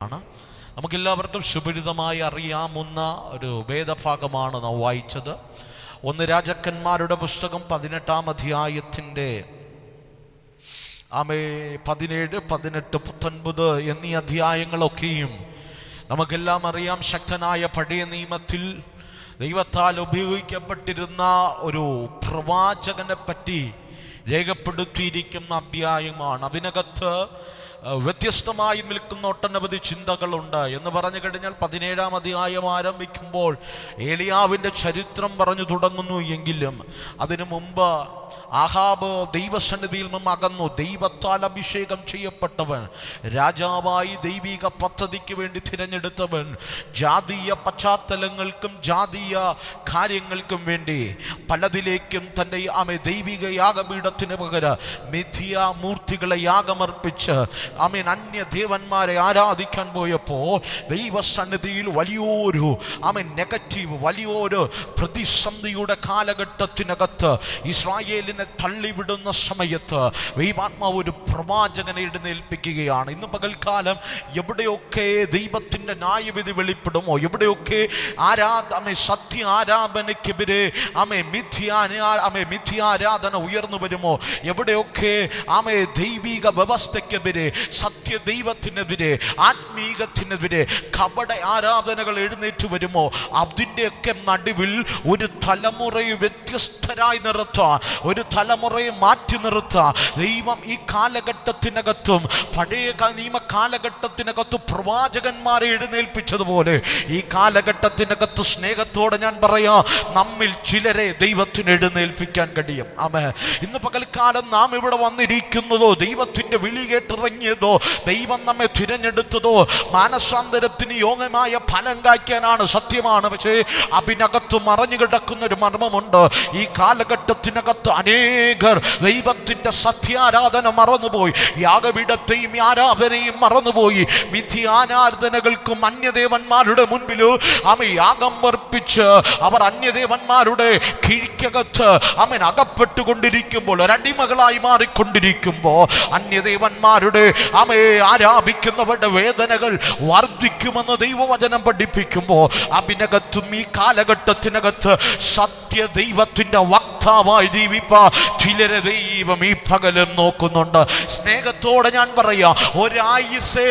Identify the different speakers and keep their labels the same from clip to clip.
Speaker 1: ആണ്. നമുക്കെല്ലാവർക്കും സുപരിതമായി അറിയാവുന്ന ഒരു വേദഭാഗമാണ് നാം വായിച്ചത്. 1 രാജാക്കന്മാരുടെ പുസ്തകം 18-ാം അധ്യായത്തിൻ്റെ 17, 18, 19 എന്നീ അധ്യായങ്ങളൊക്കെയും നമുക്കെല്ലാം അറിയാം. ശക്തനായ പഴയ നിയമത്തിൽ ദൈവത്താൽ ഉപയോഗിക്കപ്പെട്ടിരുന്ന ഒരു പ്രവാചകനെ പറ്റി രേഖപ്പെടുത്തിയിരിക്കുന്ന അധ്യായമാണ്. അതിനകത്ത് വ്യത്യസ്തമായി നിൽക്കുന്ന ഒട്ടനവധി ചിന്തകളുണ്ട് എന്ന് പറഞ്ഞു കഴിഞ്ഞാൽ 17-ാം അധ്യായം ആരംഭിക്കുമ്പോൾ ഏലിയാവിൻ്റെ ചരിത്രം പറഞ്ഞു തുടങ്ങുന്നു. എങ്കിലും അതിനു മുമ്പ് ആഹാബ് ദൈവസന്നിധിയിൽ നിന്നും അകന്നു. ദൈവത്താൽ അഭിഷേകം ചെയ്യപ്പെട്ടവൻ, രാജാവായി ദൈവിക പദ്ധതിക്ക് വേണ്ടി തിരഞ്ഞെടുത്തവൻ, ജാതീയ പശ്ചാത്തലങ്ങൾക്കും ജാതീയ കാര്യങ്ങൾക്കും വേണ്ടി പലതിലേക്കും തൻ്റെ ദൈവിക യാഗപീഠത്തിന് പകരം മിഥ്യ മൂർത്തികളെ യാഗമർപ്പിച്ച് അന്യദേവന്മാരെ ആരാധിക്കാൻ പോയപ്പോൾ ദൈവസന്നിധിയിൽ വലിയൊരു നെഗറ്റീവ്, വലിയൊരു പ്രതിസന്ധിയുടെ കാലഘട്ടത്തിനകത്ത് ഇസ്രായേലിനെ തള്ളിവിടുന്ന സമയത്ത് ദൈവാത്മാവ് ഒരു പ്രവാചകനെ എഴുന്നേൽപ്പിക്കുകയാണ്. ഇന്ന് പകൽക്കാലം എവിടെയൊക്കെ ദൈവത്തിൻ്റെ ന്യായവിധി വെളിപ്പെടുമോ, എവിടെയൊക്കെ സത്യ ആരാധനയ്ക്കെതിരെ മിഥ്യാരാധന ഉയർന്നു വരുമോ, എവിടെയൊക്കെ ദൈവിക വ്യവസ്ഥയ്ക്കെതിരെ, സത്യ ദൈവത്തിനെതിരെ, ആത്മീകത്തിനെതിരെ കപട ആരാധനകൾ എഴുന്നേറ്റ് വരുമോ, അതിൻ്റെയൊക്കെ നടുവിൽ ഒരു തലമുറയെ വ്യത്യസ്തരായി നിർത്താൻ, ഒരു തലമുറയെ മാറ്റി നിർത്താൻ ദൈവം ഈ കാലഘട്ടത്തിനകത്തും പഴയ നിയമ കാലഘട്ടത്തിനകത്ത് പ്രവാചകന്മാരെ എഴുന്നേൽപ്പിച്ചതുപോലെ ഈ കാലഘട്ടത്തിനകത്ത് സ്നേഹത്തോടെ ഞാൻ പറയാം, നമ്മിൽ ചിലരെ ദൈവത്തിന് എഴുന്നേൽപ്പിക്കാൻ കഴിയും. ഇന്ന് പകൽക്കാലം നാം ഇവിടെ വന്നിരിക്കുന്നതോ, ദൈവത്തിന്റെ വിളി കേട്ടിറങ്ങിയതോ, ദൈവം നമ്മെ തിരഞ്ഞെടുത്തതോ മാനസാന്തരത്തിന് യോഗ്യമായ ഫലം കായ്ക്കാനാണ്. സത്യമാണ്. പക്ഷേ അതിനകത്ത് മറഞ്ഞു കിടക്കുന്ന ഒരു മർമ്മമുണ്ട്. ഈ കാലഘട്ടത്തിനകത്ത് അനേകർ ദൈവത്തിന്റെ സത്യാരാധന മറന്നുപോയി, യാഗപീഠത്തെയും ആരാധനയും മറന്നുപോയി, മിഥ്യാരാധനകൾക്കും അന്യദേവന്മാരുടെ മുൻപിൽ യാഗം വർപ്പിച്ച് അവർ അന്യദേവന്മാരുടെ കിഴിക്കകത്ത് അകപ്പെട്ടുകൊണ്ടിരിക്കുമ്പോൾ, ഒരടിമകളായി മാറിക്കൊണ്ടിരിക്കുമ്പോൾ, അന്യദേവന്മാരുടെ ആരാധിക്കുന്നവരുടെ വേദനകൾ വർദ്ധിക്കുമെന്ന് ദൈവവചനം പഠിപ്പിക്കുമ്പോൾ, അതിനകത്തും ഈ കാലഘട്ടത്തിനകത്ത് സത്യ ദൈവത്തിന്റെ വക്താവായി ജീവിപ്പാ ചിലരെ ദൈവം ഈ പകലും നോക്കുന്നുണ്ട്. സ്നേഹത്തോടെ ഞാൻ പറയാം, ഒരായുസേ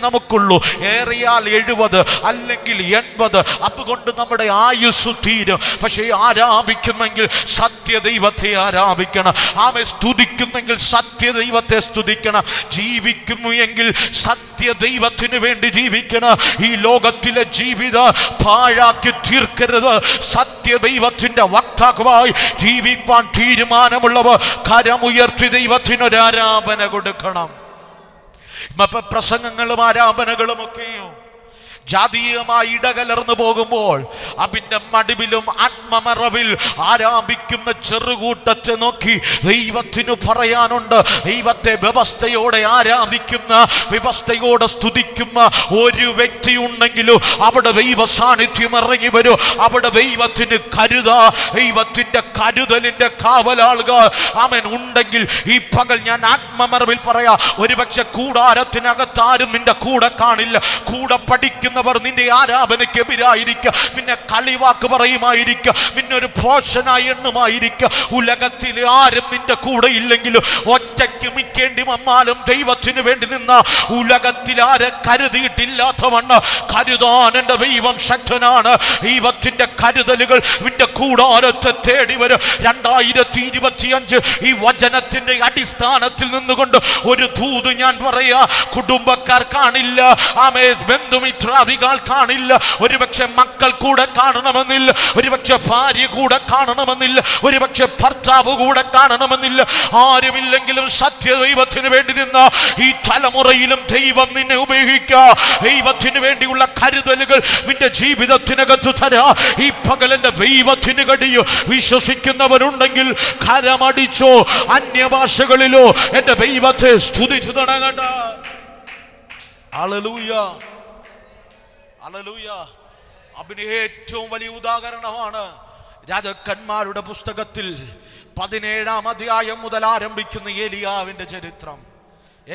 Speaker 1: നമുക്കുള്ളൂ, ഏറിയാൽ 70 അല്ലെങ്കിൽ 80. അതുകൊണ്ട് നമ്മുടെ ആയുസ് തീരും. പക്ഷേ ആരാധിക്കുന്നെങ്കിൽ സത്യദൈവത്തെ ആരാധിക്കണം, സ്തുതിക്കുന്നെങ്കിൽ സത്യദൈവത്തെ സ്തുതിക്കണം, ജീവിക്കുന്നു എങ്കിൽ സത്യദൈവത്തിന് വേണ്ടി ജീവിക്കണം. ഈ ലോകത്തിലെ ജീവിതം പാഴാക്കി തീർക്കരുത്. സത്യദൈവത്തിന്റെ വക്താവായി ജീവിപ്പാൻ തീരുമാനമുള്ളവർ കരമുയർത്തി ദൈവത്തിനൊരു ആരാധന കൊടുക്കണം. പ്രസംഗങ്ങളും ആരാധനകളും ഒക്കെയോ ജാതീയമായി ഇടകലർന്നു പോകുമ്പോൾ അതിൻ്റെ മടിവിലും ആത്മമറവിൽ ആരാധിക്കുന്ന ചെറുകൂട്ടത്തെ നോക്കി ദൈവത്തിനു പറയാനുണ്ട്. ദൈവത്തെ വ്യവസ്ഥയോടെ ആരാധിക്കുന്ന, വ്യവസ്ഥയോടെ സ്തുതിക്കുന്ന ഒരു വ്യക്തി ഉണ്ടെങ്കിലും അവിടെ ദൈവ സാന്നിധ്യം ഇറങ്ങി വരും. അവിടെ ദൈവത്തിന് ദൈവത്തിന്റെ കരുതലിന്റെ കാവലാളുകൾ ഉണ്ടെങ്കിൽ ഈ പകൽ ഞാൻ ആത്മമറവിൽ പറയാ, ഒരുപക്ഷെ കൂടാരത്തിനകത്ത് ആരും നിന്റെ കൂടെ കാണില്ല, കൂടെ പഠിക്കുന്ന നിന്റെ ആരാധനയ്ക്ക് എതിരായിരിക്കുക, നിന്നെ കളിവാക്ക് പറയുമായിരിക്കുക, നിന്നെ ഒരു പോഷനായി എണ്ണുമായിരിക്കുക. ഉലകത്തിൽ ആരും നിന്റെ കൂടെ ഇല്ലെങ്കിലും ഒറ്റയ്ക്ക് മിക്കേണ്ടി വന്നാലും ദൈവത്തിന് വേണ്ടി നിന്ന ഉലകത്തിൽ ആരെ കരുതിയിട്ടില്ലാത്തവണ്ണം കരുതാൻ എൻ്റെ ദൈവം ശക്തനാണ്. ദൈവത്തിന്റെ കരുതലുകൾ നിന്റെ കൂടാരത്തെ തേടി വരും. 2025 ഈ വചനത്തിന്റെ അടിസ്ഥാനത്തിൽ നിന്നുകൊണ്ട് ഒരു ദൂത് ഞാൻ പറയാ, കുടുംബക്കാർ കാണില്ല, ബന്ധുമിത്രാദികൾ കാണില്ല, ഒരുപക്ഷെ മക്കൾ കൂടെ കാണണമെന്നില്ല, ഒരുപക്ഷെ ഭാര്യ കൂടെ കാണണമെന്നില്ല, ഒരുപക്ഷെ ഭർത്താവ് കൂടെ കാണണമെന്നില്ല. ആരുമില്ലെങ്കിലും സത്യദൈവത്തിന് വേണ്ടി നിന്ന ഈ തലമുറയിലും ദൈവം നിന്നെ ഉപയോഗിക്കുക. ദൈവത്തിന് വേണ്ടിയുള്ള കരുതലുകൾ നിന്റെ ജീവിതത്തിനകത്ത് തരാ. ഈ പകലെന്റെ ദൈവത്തിന് കഴിയോ. വിശ്വസിക്കുന്നവരുണ്ടെങ്കിൽ കരമടിച്ചോ, അന്യഭാഷകളിലോ എന്റെ ദൈവത്തെ സ്തുതിച്ചു തുടങ്ങണ്ട. Hallelujah, hallelujah. അതിന് ഏറ്റവും വലിയ ഉദാഹരണമാണ് രാജാക്കന്മാരുടെ പുസ്തകത്തിൽ 17-ാം അധ്യായം മുതൽ ആരംഭിക്കുന്ന ഏലിയാവിന്റെ ചരിത്രം.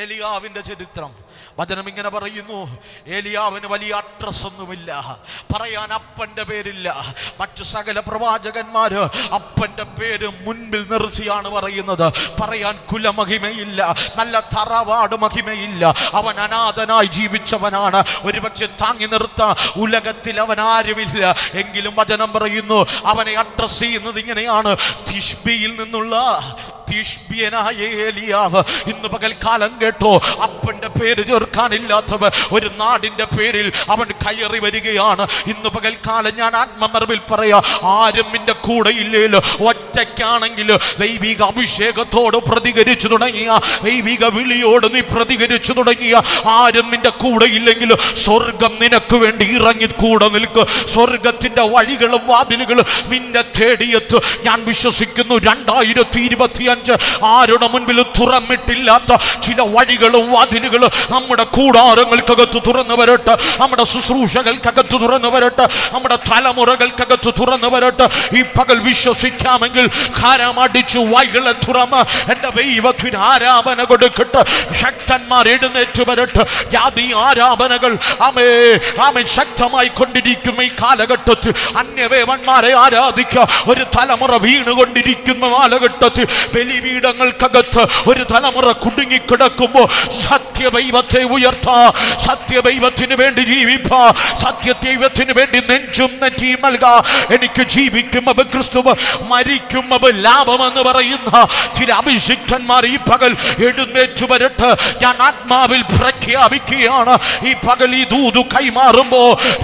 Speaker 1: ഏലിയാവിന്റെ ചരിത്രം വചനം ഇങ്ങനെ പറയുന്നു. ഏലിയാവിന് വലിയ അഡ്രസ് ഒന്നുമില്ല, പറയാൻ അപ്പന്റെ പേരില്ല. മറ്റു സകല പ്രവാചകന്മാര് അപ്പന്റെ പേര് മുൻപിൽ നിർത്തിയാണ് പറയുന്നത്. പറയാൻ കുലമഹിമയില്ല, നല്ല തറവാട് മഹിമയില്ല. അവൻ അനാഥനായി ജീവിച്ചവനാണ്. ഒരുപക്ഷെ താങ്ങി നിർത്താൻ ഉലകത്തിൽ അവൻ ആരുമില്ല. എങ്കിലും വചനം പറയുന്നു അവനെ അഡ്രസ് ചെയ്യുന്നത് ഇങ്ങനെയാണ്. തിഷ്ബിയിൽ നിന്നുള്ള തിഷ്ബിയനായ ഏലിയാവ്. ഇന്ന് പകൽക്കാലം കേട്ടോ, അപ്പന്റെ പേര് ചേർക്കാനില്ലാത്തവർ ഒരു നാടിന്റെ പേരിൽ അവൻ കയറി വരികയാണ്. ഇന്ന് പകൽക്കാലം ഞാൻ ആത്മമറിവിൽ പറയാ, ആരും നിന്റെ കൂടെ ഇല്ലേലോ, ഒറ്റയ്ക്കാണെങ്കിൽ ദൈവിക അഭിഷേകത്തോട് പ്രതികരിച്ചു തുടങ്ങിയ, ദൈവിക വിളിയോട് നീ പ്രതികരിച്ചു തുടങ്ങിയ, ആരും നിന്റെ കൂടെ ഇല്ലെങ്കിൽ സ്വർഗം നിനക്ക് വേണ്ടി ഇറങ്ങി കൂടെ നിൽക്കും. സ്വർഗത്തിന്റെ വഴികളും വാതിലുകളും നിന്നെ തേടിയെത്ത് ഞാൻ വിശ്വസിക്കുന്നു. 2025 ആരുടെ മുൻപിൽ തുറന്നിട്ടില്ലാത്ത ചില വഴികളും വാതിലുകളും നമ്മുടെ കൂടാരങ്ങൾക്കകത്ത് തുറന്നു വരട്ടെ, നമ്മുടെ ശുശ്രൂഷകൾക്കകത്ത് തുറന്നു വരട്ടെ, നമ്മുടെ തലമുറകൾക്കകത്ത് തുറന്നു വരട്ടെ. ഈ പകൽ വിശ്വസിക്കാമെങ്കിൽ ഖരമടിച്ചു വായ്കളെ തുറന്ന് എന്റെ ദൈവത്തിന് ആരാധന കൊടുക്കട്ടെ. ശക്തന്മാർ എഴുന്നേറ്റ് വരട്ടെ. ജാതി ആരാധനകൾ ആമേൻ ശക്തമായി കൊണ്ടിരിക്കും ഈ കാലഘട്ടത്തിൽ. അന്യദേവന്മാരെ ആരാധിക്കുക ഒരു തലമുറ വീണുകൊണ്ടിരിക്കുന്ന കാലഘട്ടത്തിൽ, ബലിപീഠങ്ങൾക്കകത്ത് ഒരു തലമുറ കുടുങ്ങിക്കിടക്കുമ്പോൾ സത്യദൈവത്തെ ഉയർത്താ, സത്യദൈവത്തിന് വേണ്ടി ജീവിപ്പാ, സത്യദൈവത്തിന് വേണ്ടി നെഞ്ചും നെറ്റിയും നൽകാ. എനിക്ക് ജീവിക്കുമ്പോൾ ക്രിസ്തുവ്, മരിക്കുമ്പോൾ ലാഭമെന്ന് പറയുന്ന ചില അഭിഷിക്തന്മാർ ഈ പകൽ എഴുന്നേറ്റു വരട്ടെ. ഞാൻ ആത്മാവിൽ പ്രഖ്യാപിക്കുകയാണ്, ഈ പകൽ ഈ ദൂത് കൈമാറുമ്പോ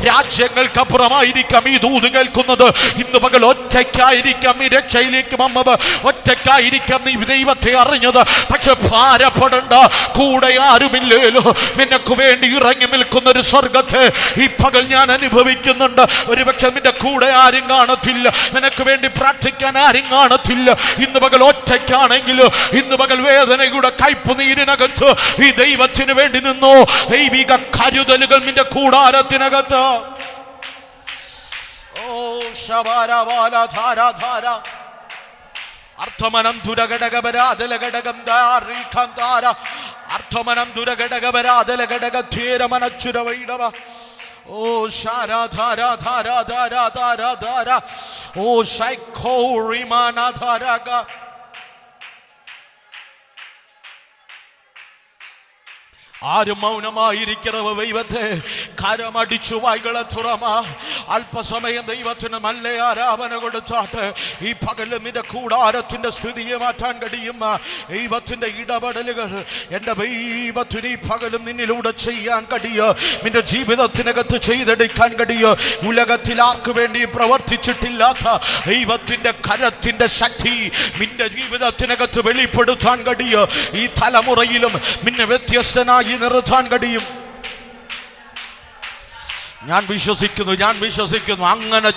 Speaker 1: രാജ്യങ്ങൾക്കപ്പുറമായിരിക്കാം ഈ ദൂത് കേൾക്കുന്നത്. ഇന്ന് പകൽ ഒറ്റയ്ക്കായിരിക്കാം ഈ രക്ഷയിലേക്ക് വന്നത്, ഒറ്റയ്ക്കായിരിക്കാം നീ ദൈവത്തെ അറിഞ്ഞത്. പക്ഷെ ഭാരപ്പെടണ്ട, കൂടെ ആരുമില്ലേലോ. നിനക്ക് വേണ്ടി ഇറങ്ങി നിൽക്കുന്ന ഒരു സ്വർഗത്തെ ഈ പകൽ ഞാൻ അനുഭവിക്കുന്നുണ്ട്. ഒരുപക്ഷെ നിന്റെ കൂടെ ആരും കാണത്തില്ല, നിനക്ക് വേണ്ടി പ്രാർത്ഥിക്കാൻ ആരും കാണത്തില്ല. ഇന്ന് പകൽ ഒറ്റയ്ക്കാണെങ്കിലോ, ഇന്ന് പകൽ വേദനയുടെ കയ്പ് നീരിനകത്ത് ഈ ദൈവത്തിന് വേണ്ടി നിന്നോ. ദൈവിക കരുതലുകൾ നിന്റെ കൂടാരത്തിനകത്ത്. ഓ ശബാരവാല ധാര ധാര അർത്ഥമനം ദുരഘടകപരാതല ഘടകം ദാരീഖാന്താര അർത്ഥമനം ദുരഘടകപരാതല ഘടക ധീരമനച്ചുര വൈടവ. ഓ ശാരാധാര ധാര ധാര ധാര ധാര ഓ ശൈഖോറിമാന ധാരക. ആരും മൗനമായിരിക്കണവ ദൈവത്തെ കരമടിച്ചു വായ്കളെ തുറമ. അല്പസമയം ദൈവത്തിന് നല്ല ആരാധന കൊടുത്താട്ട് ഈ പകല് നിന്റെ കൂടാരത്തിന്റെ സ്ഥിതിയെ മാറ്റാൻ കഴിയും. ദൈവത്തിന്റെ ഇടപെടലുകൾ എൻ്റെ ദൈവത്തിന് ഈ പകലും നിന്നിലൂടെ ചെയ്യാൻ കഴിയും. നിന്റെ ജീവിതത്തിനകത്ത് ചെയ്തെടുക്കാൻ കഴിയും. ഉലകത്തിൽ ആർക്കു വേണ്ടി പ്രവർത്തിച്ചിട്ടില്ലാത്ത ദൈവത്തിന്റെ കരത്തിന്റെ ശക്തി നിന്റെ ജീവിതത്തിനകത്ത് വെളിപ്പെടുത്താൻ കഴിയും. ഈ തലമുറയിലും നിന്നെ വ്യത്യസ്തനായി നിർത്താൻ കഴിയും. ഞാൻ വിശ്വസിക്കുന്നു അങ്ങനെ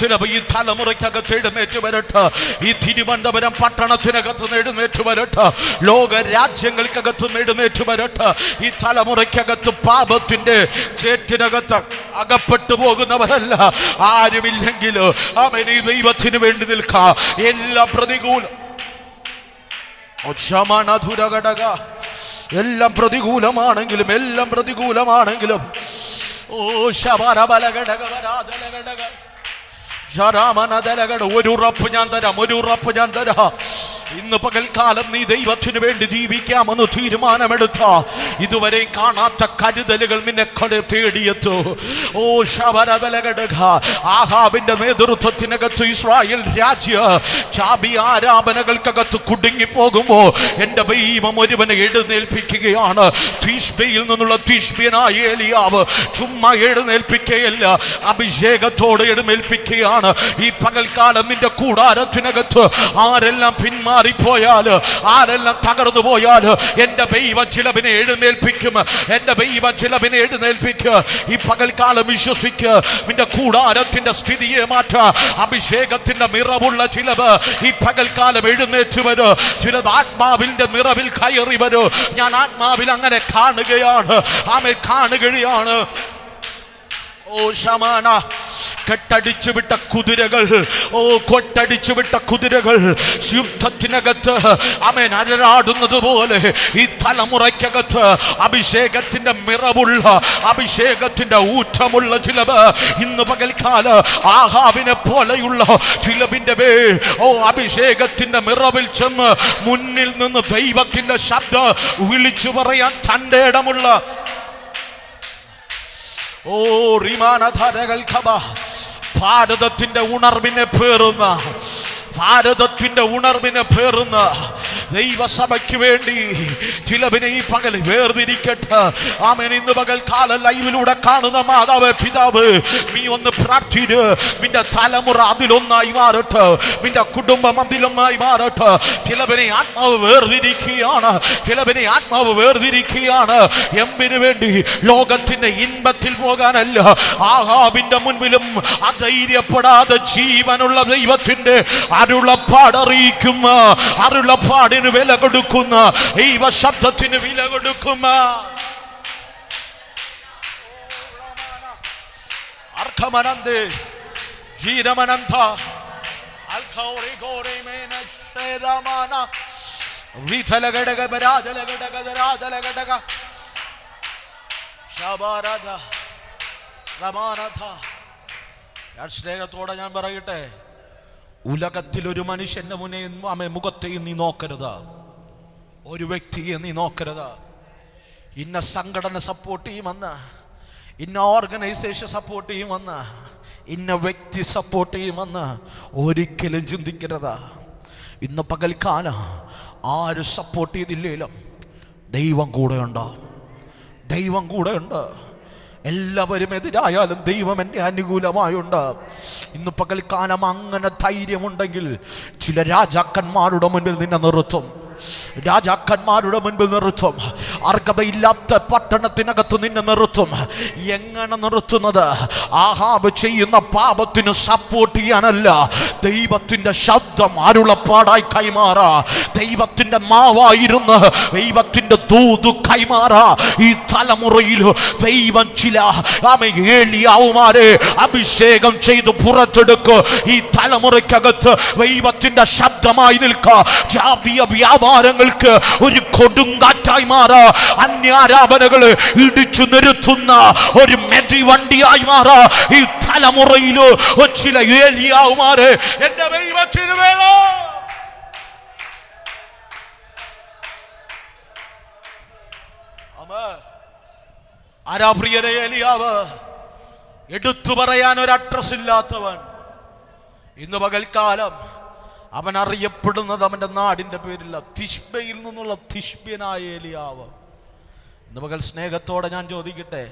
Speaker 1: ചിലവ് ഈ തലമുറയ്ക്കകത്ത് എഴുന്നേറ്റ് വരട്ടെ. ഈ തിരുവനന്തപുരം പട്ടണത്തിനകത്ത് എഴുന്നേറ്റ് വരട്ടെ. ലോക രാജ്യങ്ങൾക്കകത്ത് എഴുന്നേറ്റ് വരട്ടെ. ഈ തലമുറയ്ക്കകത്ത് പാപത്തിന്റെ ചേറ്റിനകത്ത് അകപ്പെട്ടു പോകുന്നവരല്ല ആരുമില്ലെങ്കിലും അവൻ ഈ ദൈവത്തിന് വേണ്ടി നിൽക്കാം. എല്ലാ പ്രതികൂലം എല്ലാം പ്രതികൂലമാണെങ്കിലും ഓ ശബരബലഘടക ഒരു ഉറപ്പ് ഞാൻ തരാം. ഇന്ന് പകൽക്കാലം നീ ദൈവത്തിന് വേണ്ടി ജീവിക്കാമെന്ന് തീരുമാനമെടുത്ത ഇതുവരെ കാണാത്ത കരുതലുകൾ നിന്നെ തേടിയെത്തു. ഓ ശബരബലഘടക ആഹാബിന്റെ നേതൃത്വത്തിനകത്ത് ഇസ്രായേൽ രാജ്യ ചാബി ആരാധനകൾക്കകത്ത് കുടുങ്ങിപ്പോകുമ്പോ എന്റെ ദൈവം ഒരുവനെ എഴുന്നേൽപ്പിക്കുകയാണ്. തിഷ്ബിയിൽ നിന്നുള്ള തിഷ്ബിയനായ ഏലിയാവ് ചുമ്മാ എഴുന്നേൽപ്പിക്കുകയല്ല, അഭിഷേകത്തോടെ എഴുന്നേൽപ്പിക്കുകയാണ്. ഈ പകൽക്കാലം നിന്റെ കൂടാരത്തിനകത്ത് ആരെല്ലാം പിന്മാറിപ്പോയാല്, ആരെല്ലാം തകർന്നു പോയാല് എന്റെ ദൈവം ചിലവിനെ എഴുന്നേൽപ്പിക്കും. ഈ പകൽക്കാലം വിശ്വസിക്കുക. നിന്റെ കൂടാരത്തിന്റെ സ്ഥിതിയെ മാറ്റാ അഭിഷേകത്തിന്റെ നിറവുള്ള ചിലവ് ഈ പകൽക്കാലം എഴുന്നേറ്റ് വരും. ചിലത് ആത്മാവിന്റെ നിറവിൽ കയറി വരും. ഞാൻ ആത്മാവിൽ അങ്ങനെ കാണുകയാണ്. കെട്ടടിച്ചു വിട്ട കുതിരകൾ, കൊട്ടടിച്ചു വിട്ട കുതിരകൾ യുദ്ധത്തിനകത്ത് ആമേൻ അലറാടുന്നത് പോലെ ഈ തലമുറയ്ക്കകത്ത് അഭിഷേകത്തിന്റെ മിറവുള്ള, അഭിഷേകത്തിന്റെ ഊറ്റമുള്ള ചിലവ് ഇന്ന് പകൽക്കാല ആഹാബിനെ പോലെയുള്ള ചിലവിന്റെ അഭിഷേകത്തിന്റെ മിറവിൽ ചെന്ന് മുന്നിൽ നിന്ന് ദൈവത്തിന്റെ ശബ്ദം വിളിച്ചു പറയാൻ തന്റെ ഇടമുള്ള ഭാരതത്തിന്റെ ഉണർവിനെ പേറുന്ന, ഭാരതത്തിന്റെ ഉണർവിനെ പേറുന്ന ദൈവസഭയ്ക്ക് വേണ്ടി ചിലവിനെ ഈ പകൽ വേർതിരിക്കട്ടെ. ആമേൻ. ഇന്ന് പകൽക്കാല ലൈവിലൂടെ കാണുന്ന മാതാവ്, പിതാവ്, നീ ഒന്ന് പ്രാർത്ഥിച്ച് നിന്റെ തലമുറ അതിലൊന്നായി മാറട്ടെ, നിന്റെ കുടുംബം അതിലൊന്നായി മാറട്ടെ. ചിലവിനെ ആത്മാവ് വേർതിരിക്കുകയാണ്, ചിലവിനെ ആത്മാവ് വേർതിരിക്കുകയാണ്. എന്തിനു വേണ്ടി? ലോകത്തിന്റെ ഇൻപത്തിൽ പോകാനല്ല, ആഹാബിന്റെ മുൻപിലും അധൈര്യപ്പെടാതെ ജീവനുള്ള ദൈവത്തിന്റെ അരുളപ്പാടറിയിക്കുന്ന, അരുളപ്പാടിന് വില കൊടുക്കുന്ന, ദൈവ ശബ്ദത്തിന് വില കൊടുക്കുന്ന അർക്കമനന്ദേ ജീരമനന്ദ അൽഖൗറിഗോറിമേന ശേരമാന വിതലഗടഗ ബരാജലഗടഗ ദരാജലഗടഗ ശബാരദ റമാനദ. ഞാൻ സ്നേഹത്തോടെ ഞാൻ പറയട്ടെ, ഉലകത്തിൽ ഒരു മനുഷ്യന്റെ മുഖത്തെയും നീ നോക്കരുത്, ഒരു വ്യക്തിയെ നീ നോക്കരുത്. ഇന്ന സംഘടന സപ്പോർട്ട് ചെയ്യുമെന്ന്, ഇന്ന ഓർഗനൈസേഷൻ സപ്പോർട്ട് ചെയ്യുമെന്ന്, ഇന്ന വ്യക്തി സപ്പോർട്ട് ചെയ്യുമെന്ന് ഒരിക്കലും ചിന്തിക്കരുത്. ഇന്ന് പകൽക്കാലം ആര് സപ്പോർട്ട് ചെയ്തില്ലേലും ദൈവം കൂടെയുണ്ട്, ദൈവം കൂടെയുണ്ട്. എല്ലാവരും എതിരായാലും ദൈവം എൻ്റെ അനുകൂലമായുണ്ട്. ഇന്ന് പകൽക്കാലം അങ്ങനെ ധൈര്യമുണ്ടെങ്കിൽ ചില രാജാക്കന്മാരുടെ മുൻപിൽ നിന്നെ നിർത്തും, രാജാക്കന്മാരുടെ മുൻപിൽ നിർത്തും. അർഹതയില്ലാത്ത പട്ടണത്തിനകത്ത് നിന്നെ നിർത്തും. എങ്ങനെ നിർത്തുന്നത്? ആഹാബ് ചെയ്യുന്ന പാപത്തിന് സപ്പോർട്ട് ചെയ്യാനല്ല, ദൈവത്തിന്റെ ശബ്ദം അരുളപ്പാടായി കൈമാറാ, ദൈവത്തിന്റെ മാവായിരുന്ന് ദൈവത്തിന്റെ ദൂത് കൈമാറാ. ഈ തലമുറയിൽ ദൈവം ചില ഏലിയാവുമാരെ അഭിഷേകം ചെയ്ത് പുറത്തെടുക്കുക. ഈ തലമുറയ്ക്കകത്ത് ദൈവത്തിന്റെ ശബ്ദമായി നിൽക്കുക. ജാതീയ വ്യാപാരങ്ങൾക്ക് ഒരു കൊടുങ്കാറ്റായി മാറാ, അന്യാരാധനകള് ഇടിച്ചു നിരുത്തുന്ന ഒരു മെതിവണ്ടിയായി മാറാ. ഈ തലമുറയിലോ ചില ഏലിയാവുമാരെ എന്റെ ദൈവത്തിന് വേണോ. ആരാ പ്രിയരെ ഏലിയാവ്? എടുത്തു പറയാൻ ഒരു അഡ്രസ് ഇല്ലാത്തവൻ. ഇന്ന് പകൽക്കാലം അവൻ അറിയപ്പെടുന്നത് അവന്റെ നാടിന്റെ പേരില്ല, തിഷ്ബയിൽ നിന്നുള്ള തിഷ്ബ്യനായ ഏലിയാവ്. ഇന്ന് പകൽ സ്നേഹത്തോടെ ഞാൻ ചോദിക്കട്ടെ,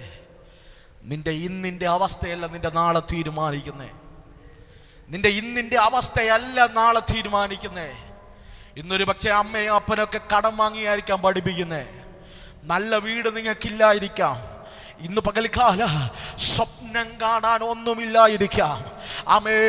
Speaker 1: നിന്റെ ഇന്നിന്റെ അവസ്ഥയല്ല നിന്റെ നാളെ തീരുമാനിക്കുന്നേ, നിന്റെ ഇന്നിന്റെ അവസ്ഥയല്ല നാളെ തീരുമാനിക്കുന്നേ. ഇന്നൊരു പക്ഷേ അമ്മയും അപ്പനൊക്കെ കടം വാങ്ങിയായിരിക്കാം പഠിപ്പിക്കുന്നേ, നല്ല വീട് നിങ്ങൾക്കില്ലായിരിക്കാം. ഇന്ന് പകൽക്കാല സ്വപ്നം കാണാൻ ഒന്നുമില്ലായിരിക്കാം. ആമേ,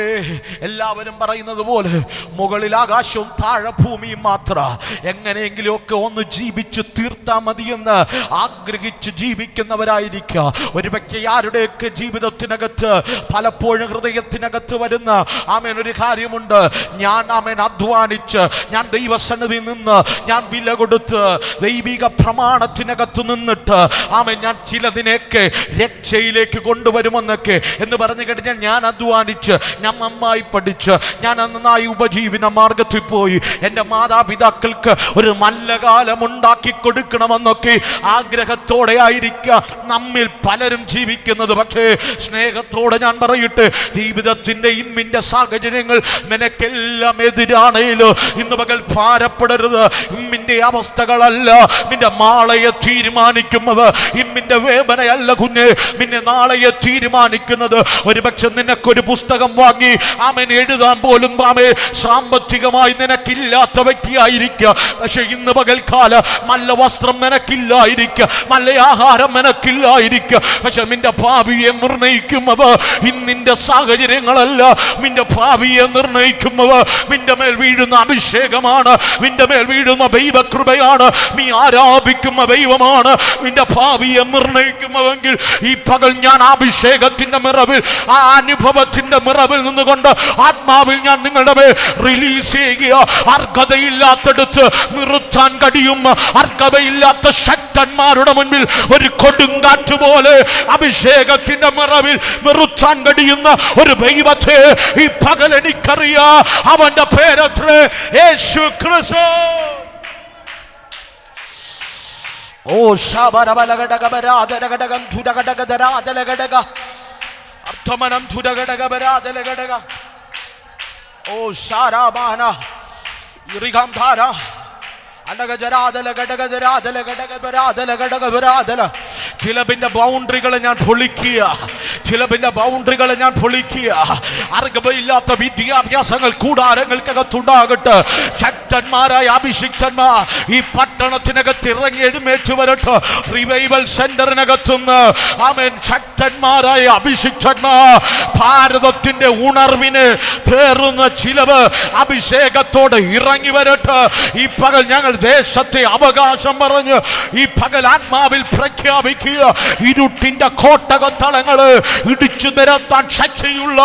Speaker 1: എല്ലാവരും പറയുന്നത് പോലെ മുകളിൽ ആകാശവും താഴെ ഭൂമിയും മാത്രം, എങ്ങനെയെങ്കിലും ഒക്കെ ഒന്ന് ജീവിച്ച് തീർത്താ മതിയെന്ന് ആഗ്രഹിച്ച് ജീവിക്കുന്നവരായിരിക്കുക. ഒരുപക്ഷെ ആരുടെയൊക്കെ ജീവിതത്തിനകത്ത് പലപ്പോഴും ഹൃദയത്തിനകത്ത് വരുന്ന ആമേൻ ഒരു കാര്യമുണ്ട്, ഞാൻ ആമേൻ അധ്വാനിച്ച്, ഞാൻ ദൈവസന്നിധിയിൽ നിന്ന് ഞാൻ വില കൊടുത്ത് ദൈവിക പ്രമാണത്തിനകത്ത് നിന്നിട്ട് ആമേൻ ഞാൻ ചിലതിനെയൊക്കെ രക്ഷയിലേക്ക് കൊണ്ടുവരുമെന്നൊക്കെ എന്ന് പറഞ്ഞു കഴിഞ്ഞാൽ ഞാൻ അധ്വാനിച്ച്, ഞാൻ നന്നായി പഠിച്ച്, ഞാൻ നന്നായി ഉപജീവന മാർഗത്തിൽ പോയി എൻ്റെ മാതാപിതാക്കൾക്ക് ഒരു നല്ല കാലം ഉണ്ടാക്കി കൊടുക്കണമെന്നൊക്കെ ആഗ്രഹത്തോടെ ആയിരിക്കാം നമ്മിൽ പലരും ജീവിക്കുന്നത്. പക്ഷേ സ്നേഹത്തോടെ ഞാൻ പറയട്ടെ, ജീവിതത്തിന്റെ ഇമ്മിന്റെ സാഹചര്യങ്ങൾ നിനക്കെല്ലാം എതിരാണേലോ ഇന്ന് പകൽ ഭാരപ്പെടരുത്. ഇമ്മിന്റെ അവസ്ഥകളല്ല നിന്റെ നാളെയെ തീരുമാനിക്കുന്നത്, ഇമ്മിന്റെ വേദനയല്ല കുഞ്ഞെ നിന്നെ നാളെയെ തീരുമാനിക്കുന്നത്. ഒരുപക്ഷെ നിനക്കൊരു പുസ്തകം പുസ്തകം വാങ്ങി ആമേൻ എഴുതാൻ പോലും സാമ്പത്തികമായി നിനക്കില്ലാത്ത വ്യക്തിയായിരിക്കുക. പക്ഷെ ഇന്ന് പകൽക്കാല നല്ല വസ്ത്രം നിനക്കില്ലായിരിക്കുക, നല്ല ആഹാരം നിനക്കില്ലായിരിക്കുക. പക്ഷെ നിന്റെ ഭാവിയെ നിർണയിക്കുന്നവ ഇന്നിന്റെ സാഹചര്യങ്ങളല്ല, നിന്റെ ഭാവിയെ നിർണയിക്കുന്നവ നിന്റെ മേൽ വീഴുന്ന അഭിഷേകമാണ്, നിന്റെ മേൽ വീഴുന്ന ദൈവകൃപയാണ്, നീ ആരാധിക്കുന്ന ദൈവമാണ് നിന്റെ ഭാവിയെ നിർണയിക്കുന്നതെങ്കിൽ ഈ പകൽ ഞാൻ അഭിഷേകത്തിന്റെ നിറവിൽ, ആ അനുഭവത്തിന്റെ നിറവിൽ നിന്നുകൊണ്ട് ആത്മാവിൽ ഞാൻ നിങ്ങളുടെ മേൽ റിലീസ് ചെയ്യുക. അർഹതയില്ലാത്തടുത്ത് നിർത്താൻ കഴിയും, അർഹതയില്ലാത്ത ശക്തന്മാരുടെ മുൻപിൽ ഒരു കൊടുങ്കാറ്റ് പോലെ അഭിഷേകത്തിന്റെ നിറവിൽ നിർത്താൻ കഴിയുന്ന ഒരു ദൈവത്തെ ഈ പകൽ എനിക്കറിയാം. അവന്റെ പേരത്രേ യേശു ക്രിസ്തു. ഓ ശബരബലഘടകബരാധലഘടകം ധുരഘടകധരാധലഘടക അർത്ഥമനം ധുരഘടകബരാധലഘടക. ഓ ശാരാമാന ഇറിഗം ധാര ചിലബിന്റെ ബൗണ്ടറികളെ ഞാൻ പൊളിക്കുക, ചിലബിന്റെ ബൗണ്ടറികളെ ഞാൻ പൊളിക്കുക. അർഹതയില്ലാത്ത വിദ്യാഭ്യാസങ്ങൾ കൂടാരങ്ങൾക്കകത്തുണ്ടാകട്ടെ. ശക്തന്മാരായ അഭിഷിക്തന്മാർ ഈ പട്ടണത്തിനകത്ത് ഇറങ്ങി എഴുന്നേറ്റ് വരട്ടെ. റിവൈവൽ സെന്ററിനകത്തുനിന്ന് ആമേൻ ശക്തന്മാരായ അഭിഷിക്തന്മാർ ഭാരതത്തിന്റെ ഉണർവിന് പേറുന്ന ചിലവ് അഭിഷേകത്തോടെ ഇറങ്ങി വരട്ടെ. ഈ പകൽ ഞങ്ങൾ ദേശത്തെ അവകാശം പറഞ്ഞ് ഈ പകൽ ആത്മാവിൽ പ്രഖ്യാപിക്കുക. ഇരുട്ടിന്റെ കോട്ടകത്തളങ്ങള് ഇടിച്ചു നിരത്താൻ ശക്തിയുള്ള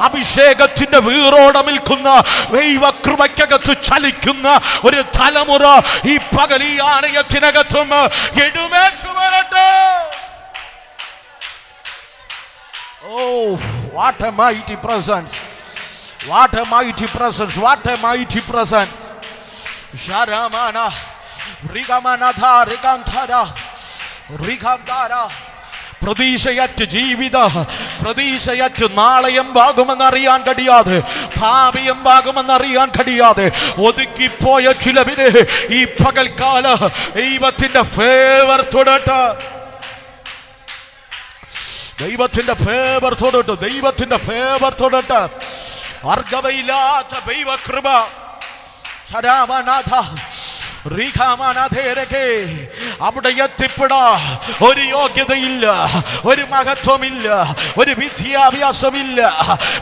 Speaker 1: അഭിഷേകത്തിന്റെ വീറോടെ നിൽക്കുന്ന ദൈവകൃപയ്ക്കകത്ത് ചലിക്കുന്ന ഒരു തലമുറ ഈ പകൽ ഈ ആലയത്തിനകത്തും എഴുന്നേറ്റ് വരട്ടെ. Oh, what a mighty presence, what a mighty presence, what a mighty presence. Sharamana Rigamanatha Rigamthara Rigamthara. പ്രതീക്ഷയറ്റ് ജീവിത, പ്രതീക്ഷയറ്റ് നാളെ എമ്പാകുമെന്നറിയാൻ കഴിയാതെ, ഭാവി എമ്പാകുമെന്നറിയാൻ കഴിയാതെ ഒതുക്കിപ്പോയ ചിലവിന് ഈ പകൽക്കാല ദൈവത്തിന്റെ ഫേവർ തൊടട്ടെ, ദൈവത്തിന്റെ ഫേവർ തൊടട്ടെ, ദൈവത്തിന്റെ ഫേവർ തൊടട്ടെ. അർഹതയില്ലാത്ത ദൈവകൃപ ശരാമനാഥ അവിടെ എത്തിപ്പെടാ ഒരു യോഗ്യതയില്ല, ഒരു മഹത്വമില്ല, ഒരു വിദ്യാഭ്യാസമില്ല,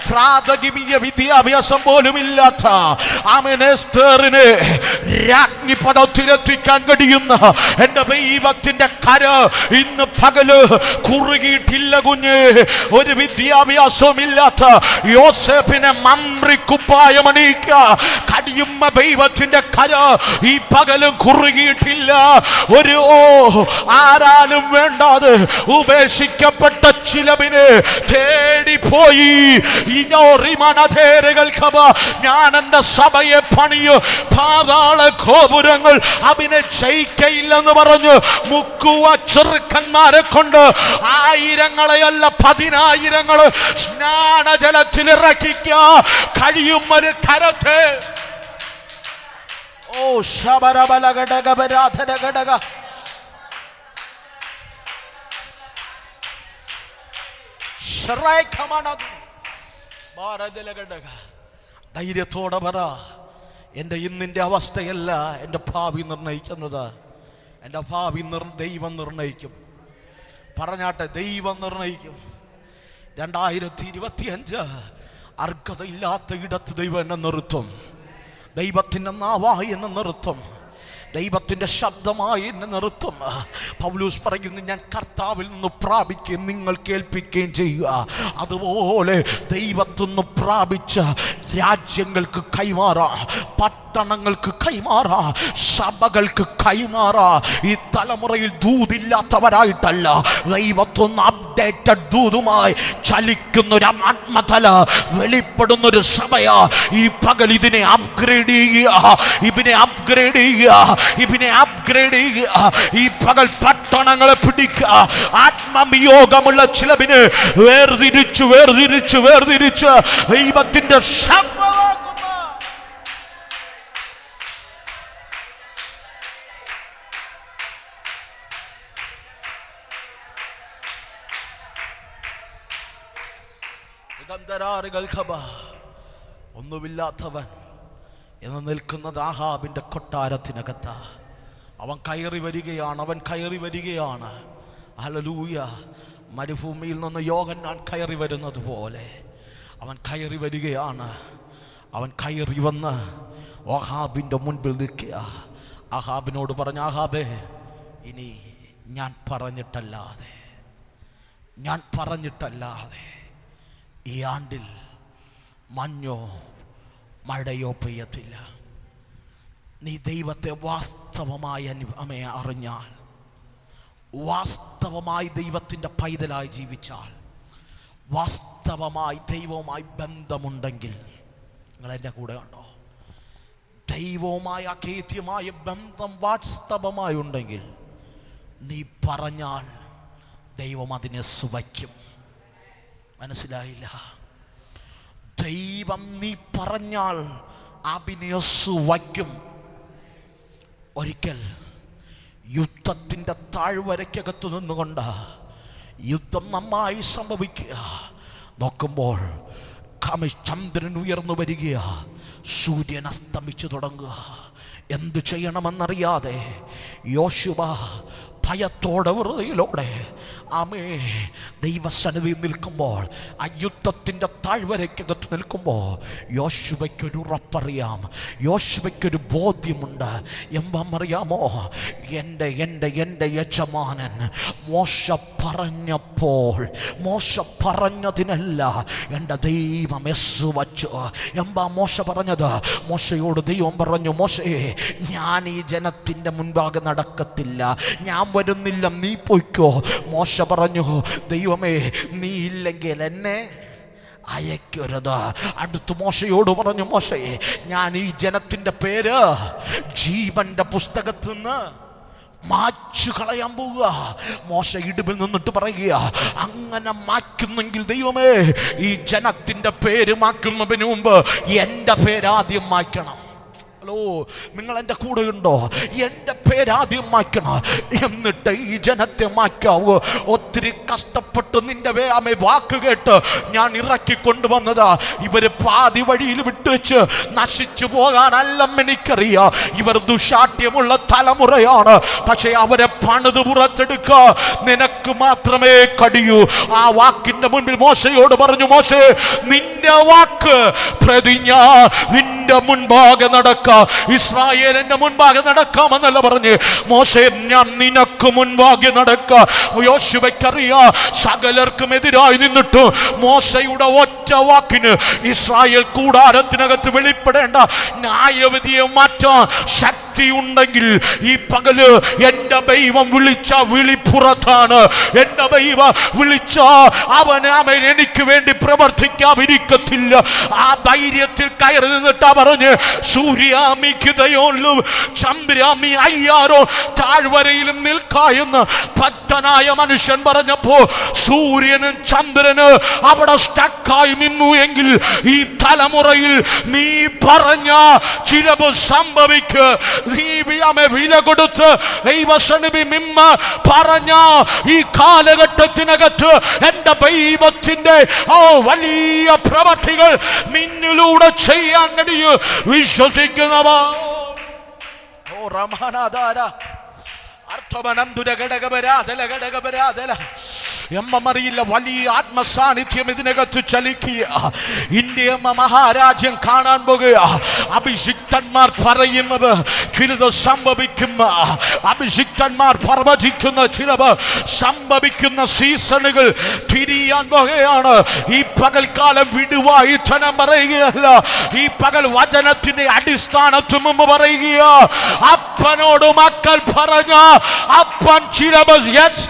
Speaker 1: പ്രാഥമിക വിദ്യാഭ്യാസം പോലും ഇല്ലാത്ത ആമേനെസ്തറിനെ രാജ്ഞി പദത്തിലെത്തിക്കാൻ കഴിയുന്ന എന്റെ ദൈവത്തിന്റെ കര ഇന്ന് പകല് കുറുകിയിട്ടില്ല കുഞ്ഞ്. ഒരു വിദ്യാഭ്യാസവും ഇല്ലാത്ത യോസേഫിനെ മന്ത്രി കുപ്പായമണിയിക്ക കഴിയുന്ന ദൈവത്തിന്റെ കര ഈ പകൽ കുറുകിയിട്ടില്ല. ഒരു ആരാലും വേണ്ടാതെ ഉപേക്ഷിക്കപ്പെട്ട ചിലവിനെ തേടിപ്പോയി. ഞാൻ എന്റെ സഭയെ പണിയു, പാതാള ഗോപുരങ്ങൾ അവനെ ജയിക്കയില്ലെന്ന് പറഞ്ഞു മുക്കുവ ചെറുക്കന്മാരെ കൊണ്ട് ആയിരങ്ങളെയല്ല 10,000 സ്നാനജലത്തിൽ ഇറക്കിക്കാൻ കഴിയും ഒരു കരത്തെ. ഓ ശബരബലഘടകബരാധനഘടക ധൈര്യത്തോടെ പറ, എൻ്റെ ഇന്നിൻ്റെ അവസ്ഥയല്ല എൻ്റെ ഭാവി നിർണയിക്കുന്നത്. എൻ്റെ ഭാവി ദൈവം നിർണയിക്കും. പറഞ്ഞാട്ടെ, ദൈവം നിർണയിക്കും. 2025 അർഹതയില്ലാത്ത ഇടത്ത് ദൈവം എന്നെ നിർത്തും. ദൈവത്തിൻ്റെ നാവായി എന്നെ നിർത്തും, ദൈവത്തിൻ്റെ ശബ്ദമായി എന്നെ നിർത്തും. പൗലോസ് പറയുന്നു, ഞാൻ കർത്താവിൽ നിന്ന് പ്രാപിക്കുകയും നിങ്ങൾ കേൾപ്പിക്കുകയും ചെയ്യുക. അതുപോലെ ദൈവത്തിൽ നിന്ന് പ്രാപിച്ച രാജ്യങ്ങൾക്ക് കൈമാറാ, പട്ടണങ്ങൾക്ക് കൈമാറാ, സഭകൾക്ക് കൈമാറാ. ഈ തലമുറയിൽ ദൂതില്ലാത്തവരായിട്ടല്ല, ദൈവത്തൊന്ന് അപ്ഡേറ്റഡ് ദൂതുമായി ചലിക്കുന്നൊരു ആത്മതല വെളിപ്പെടുന്നൊരു സഭയാ ഈ പകൽ. ഇതിനെ അപ്ഗ്രേഡ് ചെയ്യുക, ഇതിനെ അപ്ഗ്രേഡ് ചെയ്യുക, ഇതിനെ അപ്ഗ്രേഡ് ചെയ്യുക. ഈ പകൽ പട്ടണങ്ങളെ പിടിക്കുക. ആത്മവിയോഗമുള്ള ചിലവിന് വേർതിരിച്ച് വേർതിരിച്ച് വേർതിരിച്ച് ദൈവത്തിന്റെ ശബ്ദമാക്കുന്ന ഒന്നുമില്ലാത്തവൻ എന്ന് നിൽക്കുന്നത് ആഹാബിന്റെ കൊട്ടാരത്തിനകത്ത. അവൻ കയറി വരികയാണ്. ഹല്ലേലൂയ. മരുഭൂമിയിൽ നിന്ന് യോഹന്നാൻ കയറി വരുന്നത് പോലെ അവൻ കയറി വരികയാണ്. അവൻ കയറി വന്ന് ആഹാബിന്റെ മുൻപിൽ നിൽക്കുക. ആഹാബിനോട് പറഞ്ഞു, ആഹാബേ, ഇനി ഞാൻ പറഞ്ഞിട്ടല്ലാതെ ഈ ആണ്ടിൽ മഞ്ഞോ മഴയോ പെയ്യത്തില്ല. നീ ദൈവത്തെ വാസ്തവമായി അറിഞ്ഞാൽ, വാസ്തവമായി ദൈവത്തിൻ്റെ പൈതലായി ജീവിച്ചാൽ, വാസ്തവമായി ദൈവവുമായി ബന്ധമുണ്ടെങ്കിൽ, നിങ്ങൾ എൻ്റെ കൂടെ ഉണ്ടോ? ദൈവവുമായി അഖേദ്യമായ ബന്ധം വാസ്തവമായി ഉണ്ടെങ്കിൽ നീ പറഞ്ഞാൽ ദൈവം അതിനെ സുവയ്ക്കും. മനസ്സിലായില്ല? ദൈവം നീ പറഞ്ഞാൽ അതിനെ സുവയ്ക്കും. ഒരിക്കൽ യുദ്ധത്തിൻ്റെ താഴ്വരയ്ക്കകത്തു നിന്നുകൊണ്ട് യുദ്ധം നന്നായി സംഭവിക്കുക. നോക്കുമ്പോൾ ചന്ദ്രൻ ഉയർന്നു വരിക, സൂര്യൻ അസ്തമിച്ചു തുടങ്ങുക. എന്തു ചെയ്യണമെന്നറിയാതെ യോശുവ ഭയത്തോടെ വിറയലോടെ ദൈവസന്നിധിയിൽ നിൽക്കുമ്പോൾ, ആ യുദ്ധത്തിൻ്റെ താഴ്വരയ്ക്കകത്ത് നിൽക്കുമ്പോൾ യോശുവയ്ക്കൊരു ഉറപ്പറിയാം, യോശുവയ്ക്കൊരു ബോധ്യമുണ്ട്. എന്താണെന്നറിയാമോ? എൻ്റെ യജമാനൻ മോശ പറഞ്ഞതിനല്ല എൻ്റെ ദൈവം യെസ് വച്ചു. എന്താ മോശ പറഞ്ഞത്? മോശയോട് ദൈവം പറഞ്ഞു, മോശയെ, ഞാൻ ഈ ജനത്തിൻ്റെ മുൻപാകെ നടക്കത്തില്ല, ഞാൻ വരുന്നില്ല, നീ പൊയ്ക്കോ. മോശ പറഞ്ഞു, ദൈവമേ, നീ ഇല്ലെങ്കിൽ എന്നെ അയക്കരുത്. അടുത്ത് മോശയോട് പറഞ്ഞു, മോശയെ, ഞാൻ ഈ ജനത്തിൻ്റെ പേര് ജീവന്റെ പുസ്തകത്തിൽ നിന്ന് മാച്ചു കളയാൻ പോവുക. മോശ ഇടുപ്പിൽ നിന്നിട്ട് പറയുക, അങ്ങനെ മാറ്റുന്നെങ്കിൽ ദൈവമേ, ഈ ജനത്തിൻ്റെ പേര് മാറ്റുന്നതിന് മുമ്പ് എൻ്റെ പേരാദ്യം മാറ്റണം. ഹലോ, നിങ്ങൾ എൻ്റെ കൂടെ ഉണ്ടോ? എൻ്റെ പേരാദ്യം മാറ്റണം, എന്നിട്ട് ഈ ജനത്തെ മാറ്റാവൂ. ഒത്തിരി കഷ്ടപ്പെട്ട് നിന്റെ വാക്ക് കേട്ട് ഞാൻ ഇറക്കിക്കൊണ്ടുവന്നതാ. ഇവര് പാതി വഴിയിൽ വിട്ടുവെച്ച് നശിച്ചു പോകാനല്ല എനിക്കറിയാം. ഇവർ ദുശാഠ്യമുള്ള തലമുറയാണ്. പക്ഷെ അവരെ പണിത് പുറത്തെടുക്കുക നിനക്ക് മാത്രമേ കഴിയൂ. ആ വാക്കിന്റെ മുൻപിൽ മോശയോട് പറഞ്ഞു, മോശേ, നിന്റെ വാക്ക് പ്രതിജ്ഞ, നിന്റെ മുൻപാകെ നടക്ക. ഇസ്രായേൽ എന്റെ മുൻപാകെ നടക്കാമെന്നല്ല പറഞ്ഞ്, മോശേ, ഞാൻ നിനക്ക് മുൻപാകെ നടക്ക. യോശുവയ്ക്കറിയാ, സകലർക്കും എതിരായി നിന്നിട്ട് മോശയുടെ ഒറ്റ വാക്കിന് ഇസ്രായേൽ കൂടാരത്തിനകത്ത് വെളിപ്പെടേണ്ട ന്യായവിധിയെ മാറ്റാൻ ശക്തി ഉണ്ടെങ്കിൽ ഈ പകല് എന്റെ ദൈവം വിളിച്ച വിളിപ്പുറത്താണ്. എന്റെ ദൈവം വിളിച്ച അവൻ എനിക്ക് വേണ്ടി പ്രവർത്തിക്കാതിരിക്കത്തില്ല. ആ ധൈര്യത്തിൽ കയറി നിന്നിട്ടാ പറഞ്ഞ്, സൂര്യാമിക്കുതയോലും ചന്ദ്രാമി അയ്യാരോ താഴ്വരയിലും നിൽക്കായെന്ന് ഭക്തനായ മനുഷ്യൻ പറഞ്ഞപ്പോ സൂര്യനും ചന്ദ്രന് അവിടെ സ്റ്റക്കായി നിന്നു എങ്കിൽ ഈ തലമുറയിൽ നീ പറഞ്ഞ ചിലവ് സംഭവിക്ക്. നീ വില കൊടുത്ത് ദൈവസന്നിധി നിമ്മ പറഞ്ഞ ഈ കാലഘട്ടത്തിനകത്ത് എന്റെ ദൈവത്തിന്റെ വലിയ പ്രവൃത്തികൾ നിന്നിലൂടെ ചെയ്യാൻ കഴിയും. വിശ്വസിക്കുന്നവ എമ്മറിയില്ല, വലിയ ആത്മസാന്നിധ്യം ഇതിനകത്ത് ചലിക്കുക. ഇന്ത്യ മഹാരാജ്യം കാണാൻ പോകുക. അഭിഷിക്തന്മാർ പറയുന്നത് ചിലത് സംഭവിക്കുന്ന, അഭിഷിക്തന്മാർ പ്രവചിക്കുന്ന ചിലത് സംഭവിക്കുന്ന സീസണുകൾ തിരിയാൻ പോകുകയാണ്. ഈ പകൽക്കാലം വിടുവായുധനം പറയുകയല്ല, ഈ പകൽ വചനത്തിന്റെ അടിസ്ഥാനത്തിൽ മുമ്പ് പറയുക. അപ്പനോട് മക്കൾ പറഞ്ഞ അപ്പൻ ചിലബസ് യെസ്.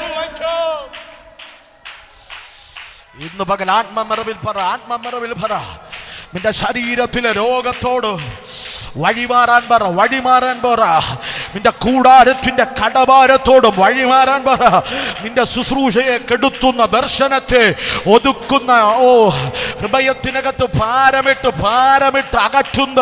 Speaker 1: ഇന്ന് പകൽ ആത്മമറവിൽ പറ, നിന്റെ ശരീരത്തിലെ രോഗത്തോട് വഴിമാറാൻ പറ. നിന്റെ കൂടാരത്തിന്റെ കടഭാരത്തോടും വഴിമാറാൻ പറ. നിന്റെ ശുശ്രൂഷയെ കെടുത്തുന്ന ദർശനത്തെ ഒതുക്കുന്ന ഹൃദയത്തിനകത്ത് ഭാരമിട്ട് അകറ്റുന്ന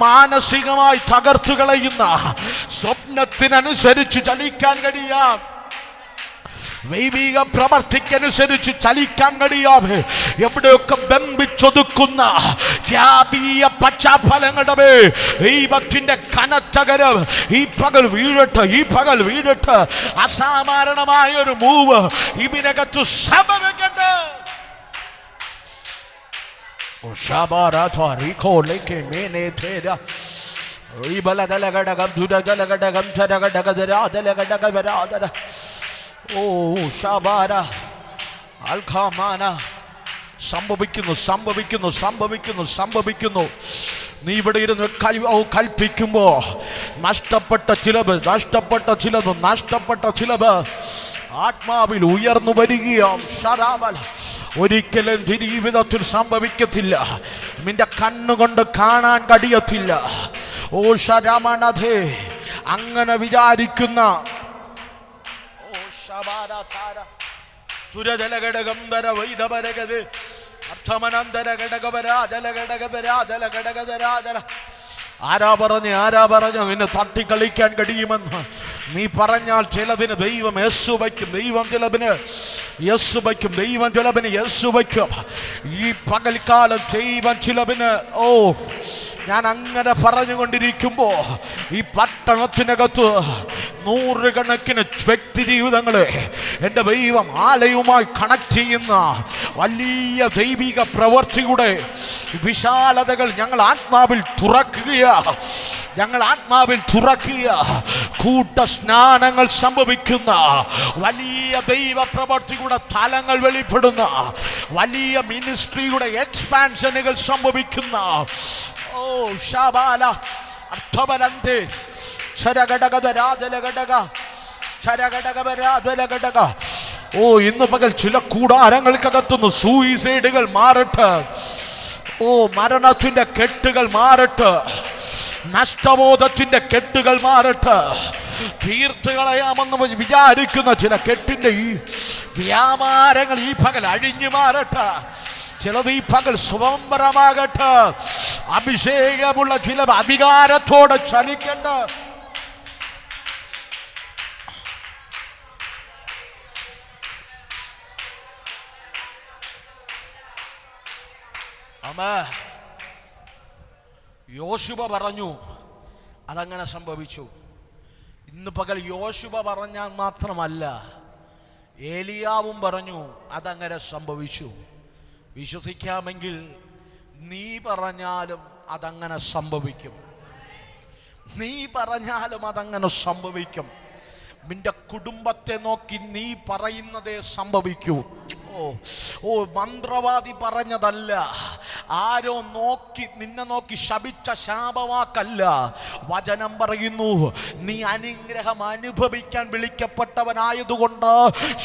Speaker 1: മാനസികമായി തകർത്തു കളയുന്ന, സ്വപ്നത്തിനനുസരിച്ച് ചലിക്കാൻ കഴിയാം, ദൈവിക പ്രവർത്തിക്കനുസരിച്ച് ചലിക്കാൻ കഴിയാതെ എവിടെയൊക്കെ ബന്ധിച്ചൊതുക്കുന്ന ജാതീയ പശ്ചാത്തലങ്ങളുടെ ദൈവത്തിന്റെ കനത്തകരം ഈ പകൽ വീഴട്ടെ, ഈ പകൽ വീഴട്ടെ. അസാധാരണമായ ഒരു മൂവ് ഇതിനകത്ത് സംഭവിക്കട്ടെ. സംഭവിക്കുന്നു, സംഭവിക്കുന്നു, സംഭവിക്കുന്നു, സംഭവിക്കുന്നു. നീ ഇവിടെ ഇരുന്ന് കൽപ്പിക്കുമ്പോ നഷ്ടപ്പെട്ട ചിലത്, നഷ്ടപ്പെട്ട ചിലത്, നഷ്ടപ്പെട്ട ചിലത് ആത്മാവിൽ ഉയർന്നു വരികയാം. ഒരിക്കലും ജീവിതത്തിൽ സംഭവിക്കത്തില്ല, നിന്റെ കണ്ണുകൊണ്ട് കാണാൻ കഴിയത്തില്ല. ഓ ശരമണധേ, അങ്ങനെ വിചാരിക്കുന്ന ആരാ പറഞ്ഞു നിന്നെ തട്ടിക്കളിക്കാൻ കഴിയുമെന്ന്? നീ പറഞ്ഞാൽ ചിലതിന് ദൈവം യേശു വയ്ക്കും, ദൈവം ചിലതിന് യേശു വയ്ക്കും, ദൈവം ചിലതിന് യേശു വയ്ക്കും. ഈ പകൽക്കാലം ദൈവം ചിലതിന് ഞാൻ അങ്ങനെ പറഞ്ഞുകൊണ്ടിരിക്കുമ്പോ ഈ പട്ടണത്തിനകത്ത് നൂറുകണക്കിന് വ്യക്തി ജീവിതങ്ങളെ എൻ്റെ ദൈവം ആലയവുമായി കണക്ട് ചെയ്യുന്ന വലിയ ദൈവിക പ്രവൃത്തിയുടെ വിശാലതകൾ ഞങ്ങൾ ആത്മാവിൽ തുറക്കുക, ഞങ്ങൾ ആത്മാവിൽ തുറക്കുക. കൂട്ട സ്നാനങ്ങൾ സംഭവിക്കുന്ന വലിയ ദൈവ പ്രവൃത്തിയുടെ തലങ്ങൾ വെളിപ്പെടുന്ന വലിയ മിനിസ്ട്രിയുടെ എക്സ്പാൻഷനുകൾ സംഭവിക്കുന്ന ശാബാല അർത്ഥബലന്തേ ഇന്ന് പകൽ ചില കൂടാരങ്ങൾക്കകത്തുനിന്ന് സൂയിസൈഡുകൾ മാറട്ടെ. മരണത്തിന്റെ കെട്ടുകൾ മാറട്ടെ, നഷ്ടബോധത്തിന്റെ കെട്ടുകൾ മാറട്ടെ. തീർത്തു കളയാമെന്ന് വിചാരിക്കുന്ന ചില കെട്ടിന്റെ ഈ വ്യാപാരങ്ങൾ ഈ പകൽ അഴിഞ്ഞു മാറട്ടെ. ചിലത് ഈ പകൽ സ്വതന്ത്രമാകട്ടെ. അഭിഷേകമുള്ള ചില അധികാരത്തോടെ ചലിക്കണ്ട. യോശുവ പറഞ്ഞു, അതങ്ങനെ സംഭവിച്ചു. ഇന്ന് പകൽ യോശുവ പറഞ്ഞാൽ മാത്രമല്ല, ഏലിയാവും പറഞ്ഞു അതങ്ങനെ സംഭവിച്ചു. വിശ്വസിക്കാമെങ്കിൽ നീ പറഞ്ഞാലും അതങ്ങനെ സംഭവിക്കും, നീ പറഞ്ഞാലും അതങ്ങനെ സംഭവിക്കും. നിന്റെ കുടുംബത്തെ നോക്കി നീ പറയുന്നതേ സംഭവിക്കൂ. മന്ത്രവാദി പറഞ്ഞതല്ല, ആരോ നോക്കി നിന്നെ നോക്കി ശപിച്ച ശാപവാക്കല്ല. വചനം പറയുന്നു, നീ അനുഗ്രഹം അനുഭവിക്കാൻ വിളിക്കപ്പെട്ടവനായതുകൊണ്ട്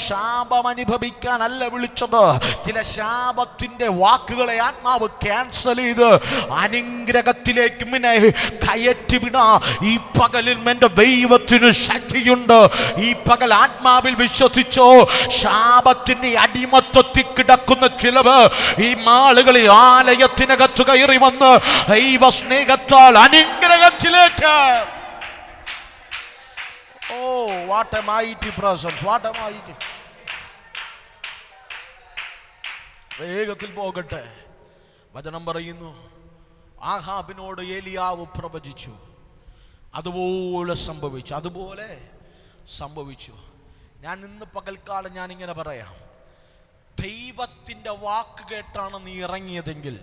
Speaker 1: ശാപം അനുഭവിക്കാനല്ല വിളിച്ചത്. ചില ശാപത്തിന്റെ വാക്കുകളെ ആത്മാവ് ക്യാൻസൽ ചെയ്ത് അനുഗ്രഹത്തിലേക്ക് നിന്നെ കയറ്റി വിട. ഈ പകലിൽ എന്റെ ദൈവത്തിന് ശക്തിയുണ്ട്. ഈ പകൽ ആത്മാവിൽ വിശ്വസിച്ചോ. ശാപത്തിന്റെ അടിമത്വത്തിൽ കിടക്കുന്ന ചിലവ് ഈ മാളുകളിൽ ആലയത്തിനകത്ത് കയറി വന്ന് ദൈവ സ്നേഹത്താൽ അനുഗ്രഹത്തിലേക്ക്. What a mighty presence, what a mighty. വേഗത്തിൽ പോകട്ടെ. വചനം പറയുന്നു, ആഹാബിനോട് ഏലിയാവ് പ്രവചിച്ചു, അതുപോലെ സംഭവിച്ചു, അതുപോലെ സംഭവിച്ചു. ഞാൻ ഇന്ന് പകൽക്കാലം ഞാനിങ്ങനെ പറയാം, ദൈവത്തിൻ്റെ വാക്ക് കേട്ടാണ് നീ ഇറങ്ങിയതെങ്കിൽ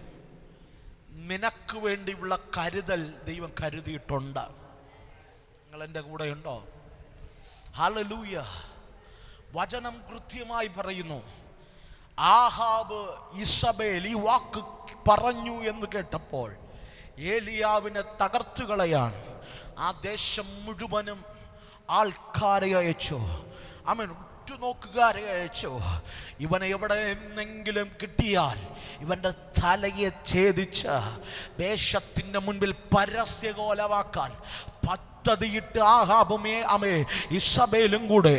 Speaker 1: നിനക്ക് വേണ്ടിയുള്ള കരുതൽ ദൈവം കരുതിയിട്ടുണ്ട്. നിങ്ങൾ എൻ്റെ കൂടെ ഉണ്ടോ? ഹല്ലേലൂയ. വചനം കൃത്യമായി പറയുന്നു, ആഹാബ് ഇസബേൽ ഈ വാക്ക് പറഞ്ഞു എന്ന് കേട്ടപ്പോൾ ഏലിയാവിനെ തകർത്തു കളയാൻ ആ ദേശം മുഴുവനും ആൾക്കാരെ അയച്ചു. ആമേൻ. നോക്കുകാരെ അയച്ചു. ഇവനെ എവിടെ എന്നെങ്കിലും കിട്ടിയാൽ ഇവന്റെ തലയെ ഛേദിച്ച് ദേശത്തിന്റെ മുൻപിൽ പരസ്യകോലവാക്കാൻ പദ്ധതിയിട്ട് ആഹാബും ഇസബേലും കൂടെ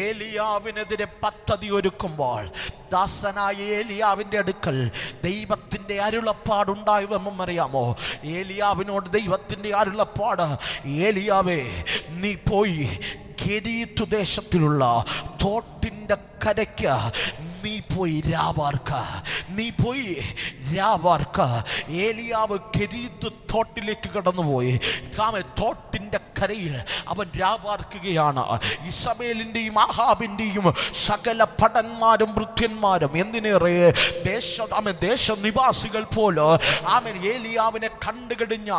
Speaker 1: ഏലിയാവിനെതിരെ പദ്ധതി ഒരുക്കുമ്പോൾ ദാസനായ ഏലിയാവിൻ്റെ അടുക്കൽ ദൈവത്തിൻ്റെ അരുളപ്പാടുണ്ടായതെന്നും അറിയാമോ? ഏലിയാവിനോട് ദൈവത്തിൻ്റെ അരുളപ്പാട്, ഏലിയാവേ നീ പോയി കെരീത്ത് ദേശത്തിലുള്ള തോട്ടിൻ്റെ കരയ്ക്ക് നീ പോയി രാവാർക്ക. ഏലിയാവ് കെരീത്ത് തോട്ടിലേക്ക് കടന്നുപോയി. തോട്ടിൻ്റെ കരയിൽ അവൻ രാവാർക്കുകയാണ്. ഇസബേലിൻ്റെയും ആഹാബിൻ്റെയും സകല ഭടന്മാരും വൃത്യന്മാരും എന്തിനേറെ ദേശനിവാസികൾ പോലെ ഏലിയാവിനെ കണ്ടുകഴിഞ്ഞ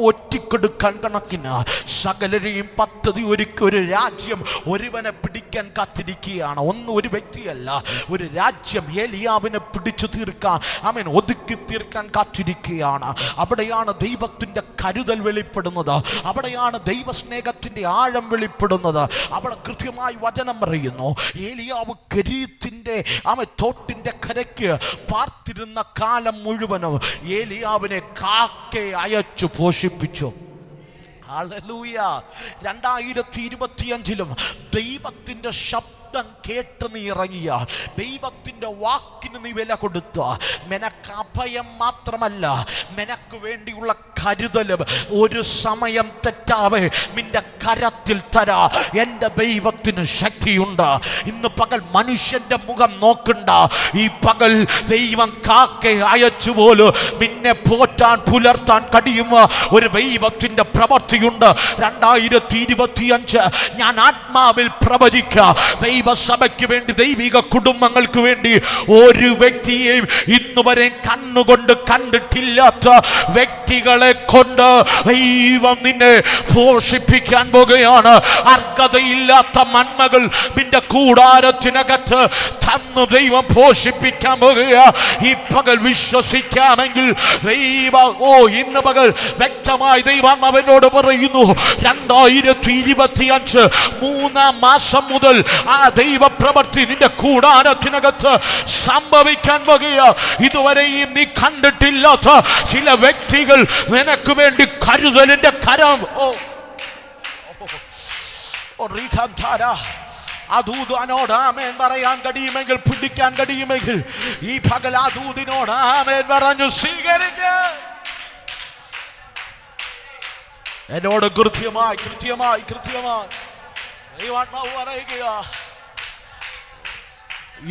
Speaker 1: ഒറ്റിക്കെടുക്കാൻ കണക്കിന് സകലരെയും പദ്ധതി ഒരുക്കി ഒരു രാജ്യം ഒരുവനെ പിടിക്കാൻ കാത്തിരിക്കുകയാണ്. ഒരു വ്യക്തിയല്ല, ഒരു രാജ്യം ഏലിയാവിനെ പിടിച്ചു തീർക്കാൻ ഒതുക്കി തീർക്കാൻ കാത്തിരിക്കുകയാണ്. അവിടെയാണ് ദൈവത്തിൻ്റെ കരുതൽ വെളിപ്പെടുന്നത്. അവിടെയാണ് ദൈവസ്നേഹത്തിൻ്റെ ആഴം വെളിപ്പെടുന്നത്. അവിടെ കൃത്യമായി വചനം പറയുന്നു, ഏലിയാവ് കെരീത്തിന്റെ തോട്ടിൻ്റെ കരയ്ക്ക് പാർത്തിരുന്ന കാലം മുഴുവനും ഏലിയാവിനെ കാക്കെ അയച്ചു പോഷിപ്പിച്ചു. ഹല്ലേലൂയ. 2025 ദൈവത്തിൻ്റെ ശബ്ദം കേട്ട് നീ ഇറങ്ങിയ, ദൈവത്തിൻ്റെ വാക്കിന് നീ വില കൊടുത്ത, നിനക്ക് അഭയം മാത്രമല്ല നിനക്ക് വേണ്ടിയുള്ള കരുതലും ഒരു സമയം തെറ്റാവേ നിന്റെ കരത്തിൽ തരാ എൻ്റെ ദൈവത്തിന് ശക്തിയുണ്ട്. ഇന്ന് പകൽ മനുഷ്യന്റെ മുഖം നോക്കണ്ട, ഈ പകൽ ദൈവം കാക്കെ അയച്ചു പോലും നിന്നെ പോറ്റാൻ പുലർത്താൻ കഴിയുന്ന ഒരു ദൈവത്തിൻ്റെ പ്രവൃത്തിയുണ്ട്. 2025 ഞാൻ ആത്മാവിൽ പ്രവചിക്കാം, ദൈവസഭയ്ക്ക് വേണ്ടി, ദൈവിക കുടുംബങ്ങൾക്ക് വേണ്ടി ഒരു വ്യക്തിയെയും ഇന്നുവരെ കണ്ണുകൊണ്ട് കണ്ടിട്ടില്ലാത്ത വ്യക്തികളെ കൊണ്ട് ദൈവം നിന്നെ പോഷിപ്പിക്കാൻ പോകുകയാണ്. അർഹതയില്ലാത്ത നന്മകൾ നിന്റെ കൂടാരത്തിനകത്ത് തന്നു ദൈവം പോഷിപ്പിക്കാൻ പോകുക. ഈ പകൽ വിശ്വസിക്കാമെങ്കിൽ ഇന്ന് പകൽ വ്യക്തമായി ദൈവം അവനോട് പറയുന്നു, 2025 3 മാസം മുതൽ ആ ദൈവപ്രവൃത്തി നിന്റെ കൂടാരത്തിനകത്ത് സംഭവിക്കാൻ പോകുക. ഇതുവരെയും നീ കണ്ടിട്ടില്ലാത്ത ചില വ്യക്തികൾ നിനക്ക് വേണ്ടി കരുതലിന്റെ കരം ആ ദൂതനോട് ആമേൻ പറയാൻ കഴിയുമെങ്കിൽ, പിടിക്കാൻ കഴിയുമെങ്കിൽ ഈ പകൽ ആ ദൂതിനോട് ആമേൻ പറഞ്ഞു സ്വീകരിക്ക. എന്നോട് കൃത്യമായി ദൈവാത്മാവ് പറയുക,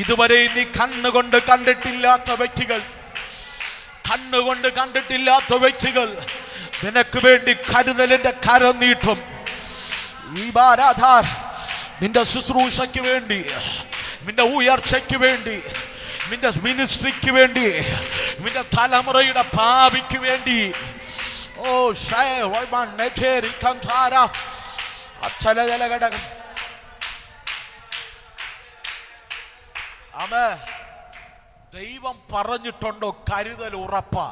Speaker 1: ഇതുവരെ നീ കണ്ണുകൊണ്ട് കണ്ടിട്ടില്ലാത്ത വ്യക്തികൾ നിനക്ക് വേണ്ടി കരുതലിന്റെ കരം നീട്ടും. ഈ ബാരാധാർ നിന്റെ ശുശ്രൂഷയ്ക്ക് വേണ്ടി, നിന്റെ ഉയർച്ചയ്ക്ക് വേണ്ടി, നിന്റെ മിനിസ്ട്രിക്ക് വേണ്ടി, നിന്റെ തലമുറയുടെ ഭാവിക്ക് വേണ്ടി ദൈവം പറഞ്ഞിട്ടുണ്ടോ? കരുതൽ ഉറപ്പാ.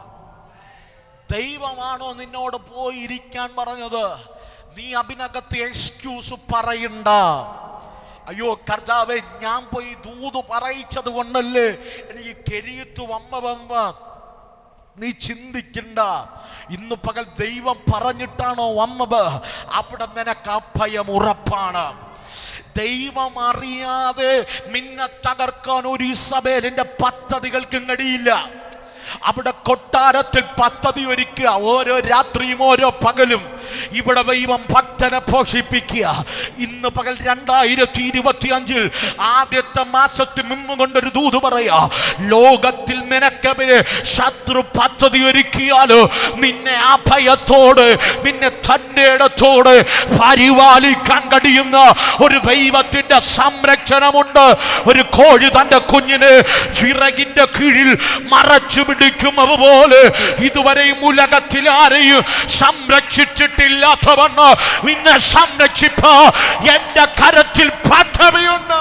Speaker 1: ദൈവമാണോ നിന്നോട് പോയി ഇരിക്കാൻ പറഞ്ഞത്? നീ അതിനകത്ത് എക്സ്ക്യൂസ് പറയണ്ട. അയ്യോ കർത്താവേ, ഞാൻ പോയി ദൂത് പറയിച്ചത് കൊണ്ടല്ലേ എനിക്ക് കെരീത്ത് വന്ന നീ ചിന്തിക്കണ്ട. ഇന്ന് പകൽ ദൈവം പറഞ്ഞിട്ടാണോ വന്നത്? അവിടെ നിനക്ക് അഭയം ഉറപ്പാണ്. ദൈവം അറിയാതെ നിന്നെ തകർക്കാൻ ഒരു ഇസബേലിന്റെ പദ്ധതികൾക്കും കഴിയില്ല. അവിടെ കൊട്ടാരത്തിൽ പദ്ധതി ഒരുക്കുക, ഓരോ രാത്രിയും ഓരോ പകലും ഇവിടെ ദൈവം ഭക്തനെ പോഷിപ്പിക്കുക. ഇന്ന് പകൽ 2025 ആദ്യത്തെ മാസത്തിൽ നിന്നുകൊണ്ടൊരു ദൂത് പറയാ, ലോകത്തിൽ നിനക്കെതിരെ ശത്രു പദ്ധതി ഒരുക്കിയാലോ നിന്നെ അഭയത്തോട്, നിന്നെ തന്റെ ഇടത്തോട് പരിപാലിക്കാൻ കഴിയുന്ന ഒരു ദൈവത്തിന്റെ സംരക്ഷണമുണ്ട്. ഒരു കോഴി തന്റെ കുഞ്ഞിന് ചിറകിന്റെ കീഴിൽ മറച്ചു പിടിക്കുന്നത് പോലെ ഇതുവരെയും ഉലകത്തിൽ ആരെയും സംരക്ഷിച്ചിട്ടില്ലാത്തവണ്ണം നിന്നെ സംരക്ഷിപ്പാ എന്റെ കരത്തിൽ പദ്ധതിയുണ്ട്.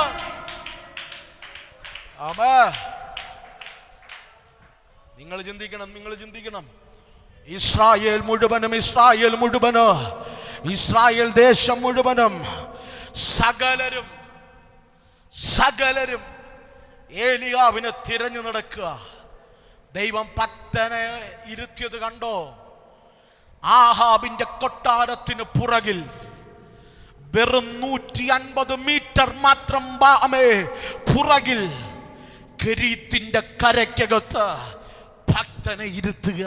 Speaker 1: നിങ്ങൾ ചിന്തിക്കണം. ഇസ്രായേൽ മുഴുവനും, ഇസ്രായേൽ ദേശം മുഴുവനും, സകലരും ഏലിയാവിനെ തിരഞ്ഞു നടക്കുക. ദൈവം ഭക്തനെ ഇരുത്തിയത് കണ്ടോ? ആഹാബിന്റെ കൊട്ടാരത്തിന് പുറകിൽ വെറും 150 മീറ്റർ മാത്രം പുറകിൽ കെരീത്തിന്റെ കരയ്ക്കകത്ത് ഭക്തനെ ഇരുത്തുക.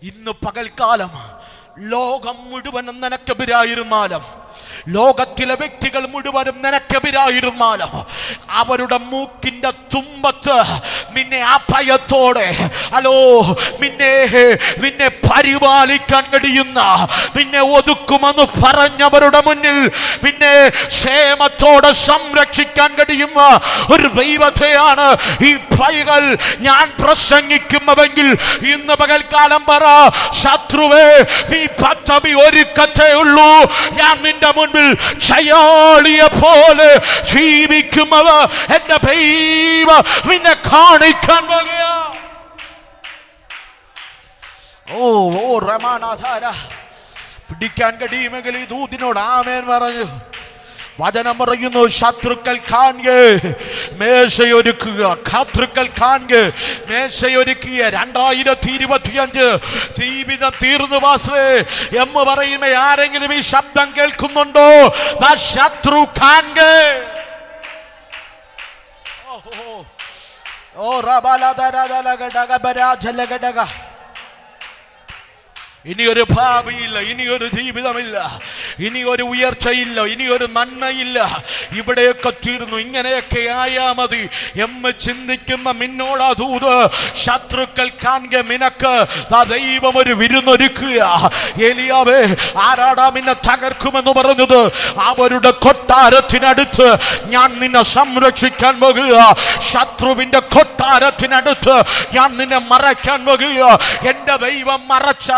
Speaker 1: ഇന്ന് പകൽക്കാലം ലോകം മുഴുവനും നിനക്കെതിരായിരുന്നാലും, ലോകത്തിലെ വ്യക്തികൾ മുഴുവനും നിനക്കെതിരായിരുന്നാലും, അവരുടെ മൂക്കിന്റെ തുമ്പത്ത് നിന്നെ അഭയത്തോടെ നിന്നെ പരിപാലിക്കാൻ കഴിയുന്ന, നിന്നെ ഒതുക്കുമെന്ന് പറഞ്ഞവരുടെ മുന്നിൽ നിന്നെ ക്ഷേമത്തോടെ സംരക്ഷിക്കാൻ കഴിയുന്ന ഒരു ദൈവത്തെയാണ് ഈ പൈകൾ ഞാൻ പ്രസംഗിക്കുന്നുവെങ്കിൽ ഇന്ന് പകൽക്കാലം പറ, ശത്രുവേ നീ പദ്ധതി ഒരുക്കത്തേ ഉള്ളൂ, ഞാൻ നിന്റെ മുൻപിൽ ക്ഷയാളിയെ പോലെ ജീവിക്കുന്നവ എന്റെ ദൈവം നിന്നെ കാണിക്കാൻ പോകുകയാ. ഓ റമാനാധാര പിടിക്കാൻ കഴിയുമെങ്കിൽ ഈ ദൂതിനോട് ആമേൻ പറഞ്ഞു. വചനം പറയുന്നു, ശത്രുക്കൾ കാണുക മേശയൊരുക്കുക, ശത്രുക്കൾ കാണുക മേശയൊരുക്കിയ 2025 ജീവിതം തീർന്നു വാസേ എന്ന് പറയുമ്പോ ആരെങ്കിലും ഈ ശബ്ദം കേൾക്കുന്നുണ്ടോ? ശത്രു കാണുക. ഇനിയൊരു ഭാവിയില്ല, ഇനിയൊരു ജീവിതമില്ല, ഇനിയൊരു ഉയർച്ചയില്ല, ഇനിയൊരു നന്മയില്ല, ഇവിടെയൊക്കെ തീർന്നു, ഇങ്ങനെയൊക്കെ ആയാ മതി എന്ന് ചിന്തിക്കുന്ന മിന്നോള ദൂത് ശത്രുക്കൾ കാണുക നിനക്ക് ദൈവം ഒരു വിരുന്നൊരുക്കുക. ഏലിയാവേ, ആരാടാ നിന്നെ തകർക്കുമെന്ന് പറഞ്ഞത്? അവരുടെ കൊട്ടാരത്തിനടുത്ത് ഞാൻ നിന്നെ സംരക്ഷിക്കാൻ പോകുക. ശത്രുവിന്റെ കൊട്ടാരത്തിനടുത്ത് ഞാൻ നിന്നെ മറയ്ക്കാൻ പോകുക. എന്റെ ദൈവം മറച്ച,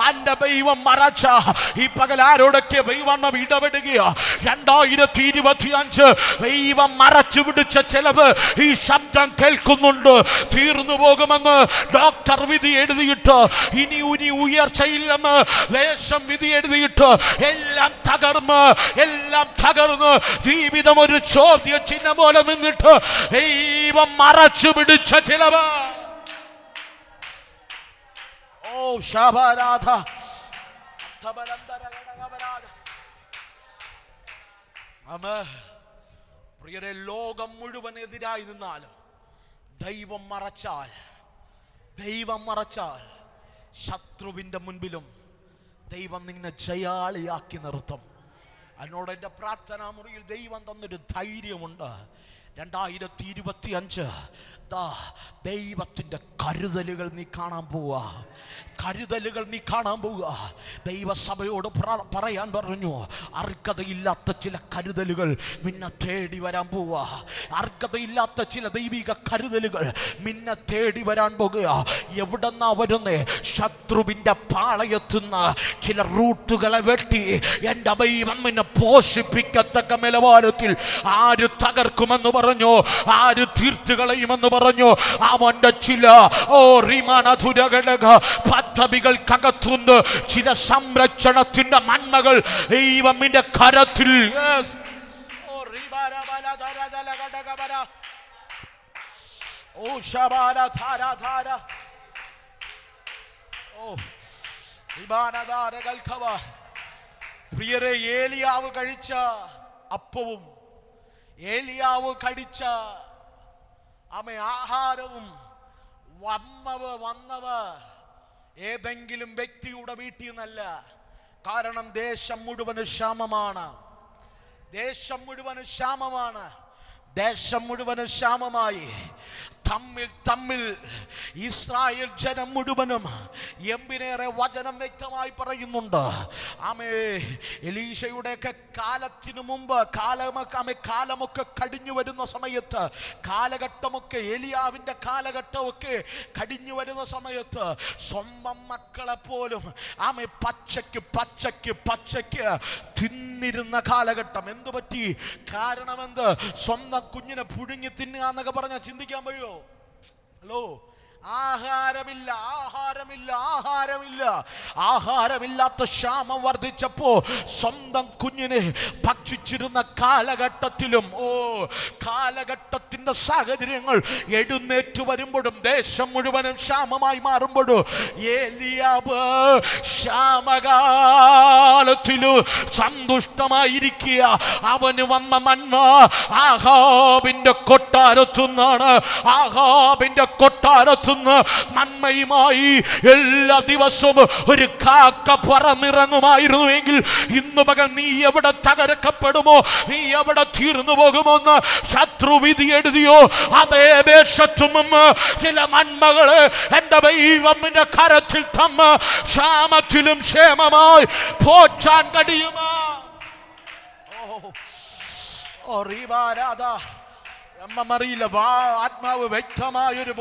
Speaker 1: എന്റെ ദൈവം മറച്ച ഈ പകൽ ആരോടൊക്കെ ദൈവം ഇടപെടുകയോ? 2025 ദൈവം മറച്ചു പിടിച്ച ചിലവ് ഈ ശബ്ദം കേൾക്കുന്നുണ്ട്. തീർന്നു പോകുമെന്ന് ഡോക്ടർ വിധി എഴുതിയിട്ട്, ഇനി ഉയർച്ചയില്ലെന്ന് ദേശം വിധി എഴുതിയിട്ട്, എല്ലാം തകർന്ന് ജീവിതം ഒരു ചോദ്യ ചിഹ്നം പോലെ നിന്നിട്ട് ദൈവം മറച്ചു പിടിച്ച ചിലവ്. പ്രിയരെ, ലോകം മുഴുവൻ എതിരായി നിന്നാലും ദൈവം മറച്ചാൽ ശത്രുവിന്റെ മുൻപിലും ദൈവം നിന്നെ ജയാളിയാക്കി നിർത്തും. അതിനോട് എൻ്റെ പ്രാർത്ഥനാ മുറിയിൽ ദൈവം തന്നൊരു ധൈര്യമുണ്ട്. 2025 ദൈവത്തിൻ്റെ കരുതലുകൾ നീ കാണാൻ പോവുക. ദൈവസഭയോട് പറയാൻ പറഞ്ഞു, അർഹതയില്ലാത്ത ചില കരുതലുകൾ നിന്നെ തേടി വരാൻ പോവുക. അർഹതയില്ലാത്ത ചില ദൈവിക കരുതലുകൾ നിന്നെ തേടി വരാൻ പോകുക. എവിടെന്നാ വരുന്നേ? ശത്രുവിൻ്റെ പാളയത്തുനിന്ന് ചില റൂട്ടുകളെ വെട്ടി എൻ്റെ ദൈവം നിന്നെ പോഷിപ്പിക്കത്തക്ക നിലവാരത്തിൽ ആര് തകർക്കുമെന്ന് പറഞ്ഞു, ആര് തീർത്തു കളയുമെന്ന് പറഞ്ഞു, അവന്റെ ചില പദ്ധതികൾക്കകത്തുനിന്ന് ചില സംരക്ഷണത്തിന്റെ നന്മകൾ ദൈവത്തിന്റെ കരത്തിൽ പ്രിയരെ, ഏലിയാവ് കഴിച്ച അപ്പവും ഏലിയാവ് കഴിച്ച ആഹാരവും വന്നവ ഏതെങ്കിലും വ്യക്തിയുടെ വീട്ടിൽ നിന്നല്ല. കാരണം ദേശം മുഴുവനും ക്ഷാമമായി തമ്മിൽ ഇസ്രായേൽ ജനം മുഴുവനും എമ്പിനേറെ വചനം വ്യക്തമായി പറയുന്നുണ്ട്. എലീശയുടെയൊക്കെ കാലത്തിനു മുമ്പ് കാലമൊക്കെ കഴിഞ്ഞു വരുന്ന സമയത്ത്, കാലഘട്ടമൊക്കെ ഏലിയാവിൻ്റെ കാലഘട്ടമൊക്കെ കഴിഞ്ഞു വരുന്ന സമയത്ത് സ്വന്തം മക്കളെ പോലും പച്ചയ്ക്ക് തിന്നിരുന്ന കാലഘട്ടം. എന്തു പറ്റി? കാരണമെന്ത്? സ്വന്തം കുഞ്ഞിനെ പുഴുങ്ങി തിന്നുക എന്നൊക്കെ പറഞ്ഞാൽ ചിന്തിക്കാൻ കഴിയുമോ? ഹലോ, ആഹാരമില്ലാത്ത ക്ഷാമം വർദ്ധിച്ചപ്പോ സ്വന്തം കുഞ്ഞിനെ ഭക്ഷിച്ചിരുന്ന കാലഘട്ടത്തിലും കാലഘട്ടത്തിന്റെ സാഹചര്യങ്ങൾ എഴുന്നേറ്റ് വരുമ്പോഴും ദേശം മുഴുവനും ക്ഷാമമായി മാറുമ്പോഴും ഏലിയാവ് ക്ഷാമകാലത്ത് കൂടാരത്തില് സന്തുഷ്ടമായിരിക്കുക. അവന് വന്ന നന്മ ആഹാബിന്റെ കൊട്ടാരത്തുനിന്നാണ്. ആഹാബിന്റെ കൊട്ടാരത്തുനിന്ന് നന്മയുമായി എല്ലാ ദിവസവും ഒരു കാക്ക പറന്നിറങ്ങുമായിരുന്നുവെങ്കിൽ ഇന്ന് പകൽ നീ എവിടെ തകർക്കപ്പെടുമോ, നീ എവിടെ തീർന്നു പോകുമെന്ന് ശത്രു വിധി എഴുതിയോ അപേക്ഷത്തുമെന്ന് ചില നന്മകള് എന്റെ ദൈവത്തിന്റെ കരത്തിൽ തമ്മ ക്ഷാമത്തിലും ക്ഷേമമായി പോറ്റാൻ കഴിയുമോ? അറിയില്ല. ആത്മാവ് വ്യക്തമായൊരു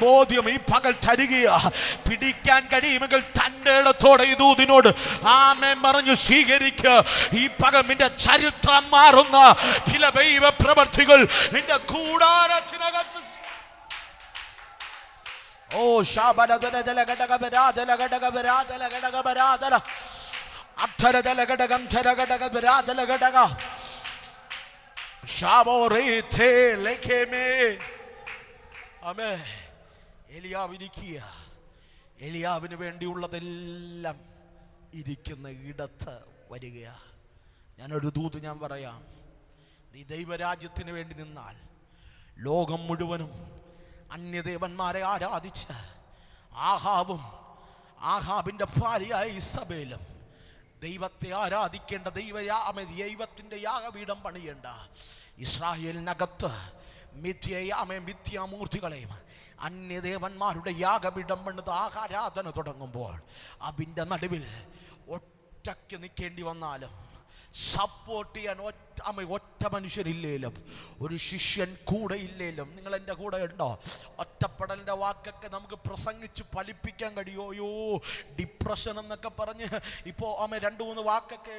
Speaker 1: ബോധ്യം ഈ പകൽ തരികയാ. പിടിക്കാൻ കഴിയുമെങ്കിൽ തന്റെ ഇടത്തോടെ ഈ ദൂതിനോട് ആമേൻ പറഞ്ഞു സ്വീകരിക്കുക. ഈ പകൽ നിന്റെ ചരിത്രം മാറുന്ന ചില ദൈവ പ്രവർത്തികൾ നിന്റെ കൂടാരത്തിനകത്ത്. ഓ എലിയാവിന് വേണ്ടിയുള്ളതെല്ലാം ഇരിക്കുന്ന ഇടത്ത് വരികയാ. ഞാനൊരു ദൂത് ഞാൻ പറയാം. നീ ദൈവരാജ്യത്തിന് വേണ്ടി നിന്നാൽ ലോകം മുഴുവനും അന്യദേവന്മാരെ ആരാധിച്ച് ആഹാബിന്റെ ഭാര്യയായ ഇസബേലും ദൈവത്തെ ആരാധിക്കേണ്ട ദൈവത്തിന്റെ യാഗപീഠം പണിയേണ്ട ഇസ്രായേലിനകത്ത് മിഥ്യാമൂർത്തികളെയും അന്യദേവന്മാരുടെ യാഗപീഠം പണിത് ആരാധന തുടങ്ങുമ്പോൾ അതിൻ്റെ നടുവിൽ ഒറ്റയ്ക്ക് നിൽക്കേണ്ടി വന്നാലും സപ്പോർട്ട് ചെയ്യാൻ ഒറ്റ മനുഷ്യരില്ലേലും ഒരു ശിഷ്യൻ കൂടെ ഇല്ലേലും നിങ്ങൾ എൻ്റെ കൂടെ ഉണ്ടോ? ഒറ്റപ്പെടലിൻ്റെ വാക്കൊക്കെ നമുക്ക് പ്രസംഗിച്ച് ഫലിപ്പിക്കാൻ കഴിയുമോ? ഡിപ്രഷൻ എന്നൊക്കെ പറഞ്ഞ് ഇപ്പോൾ 2-3 വാക്കൊക്കെ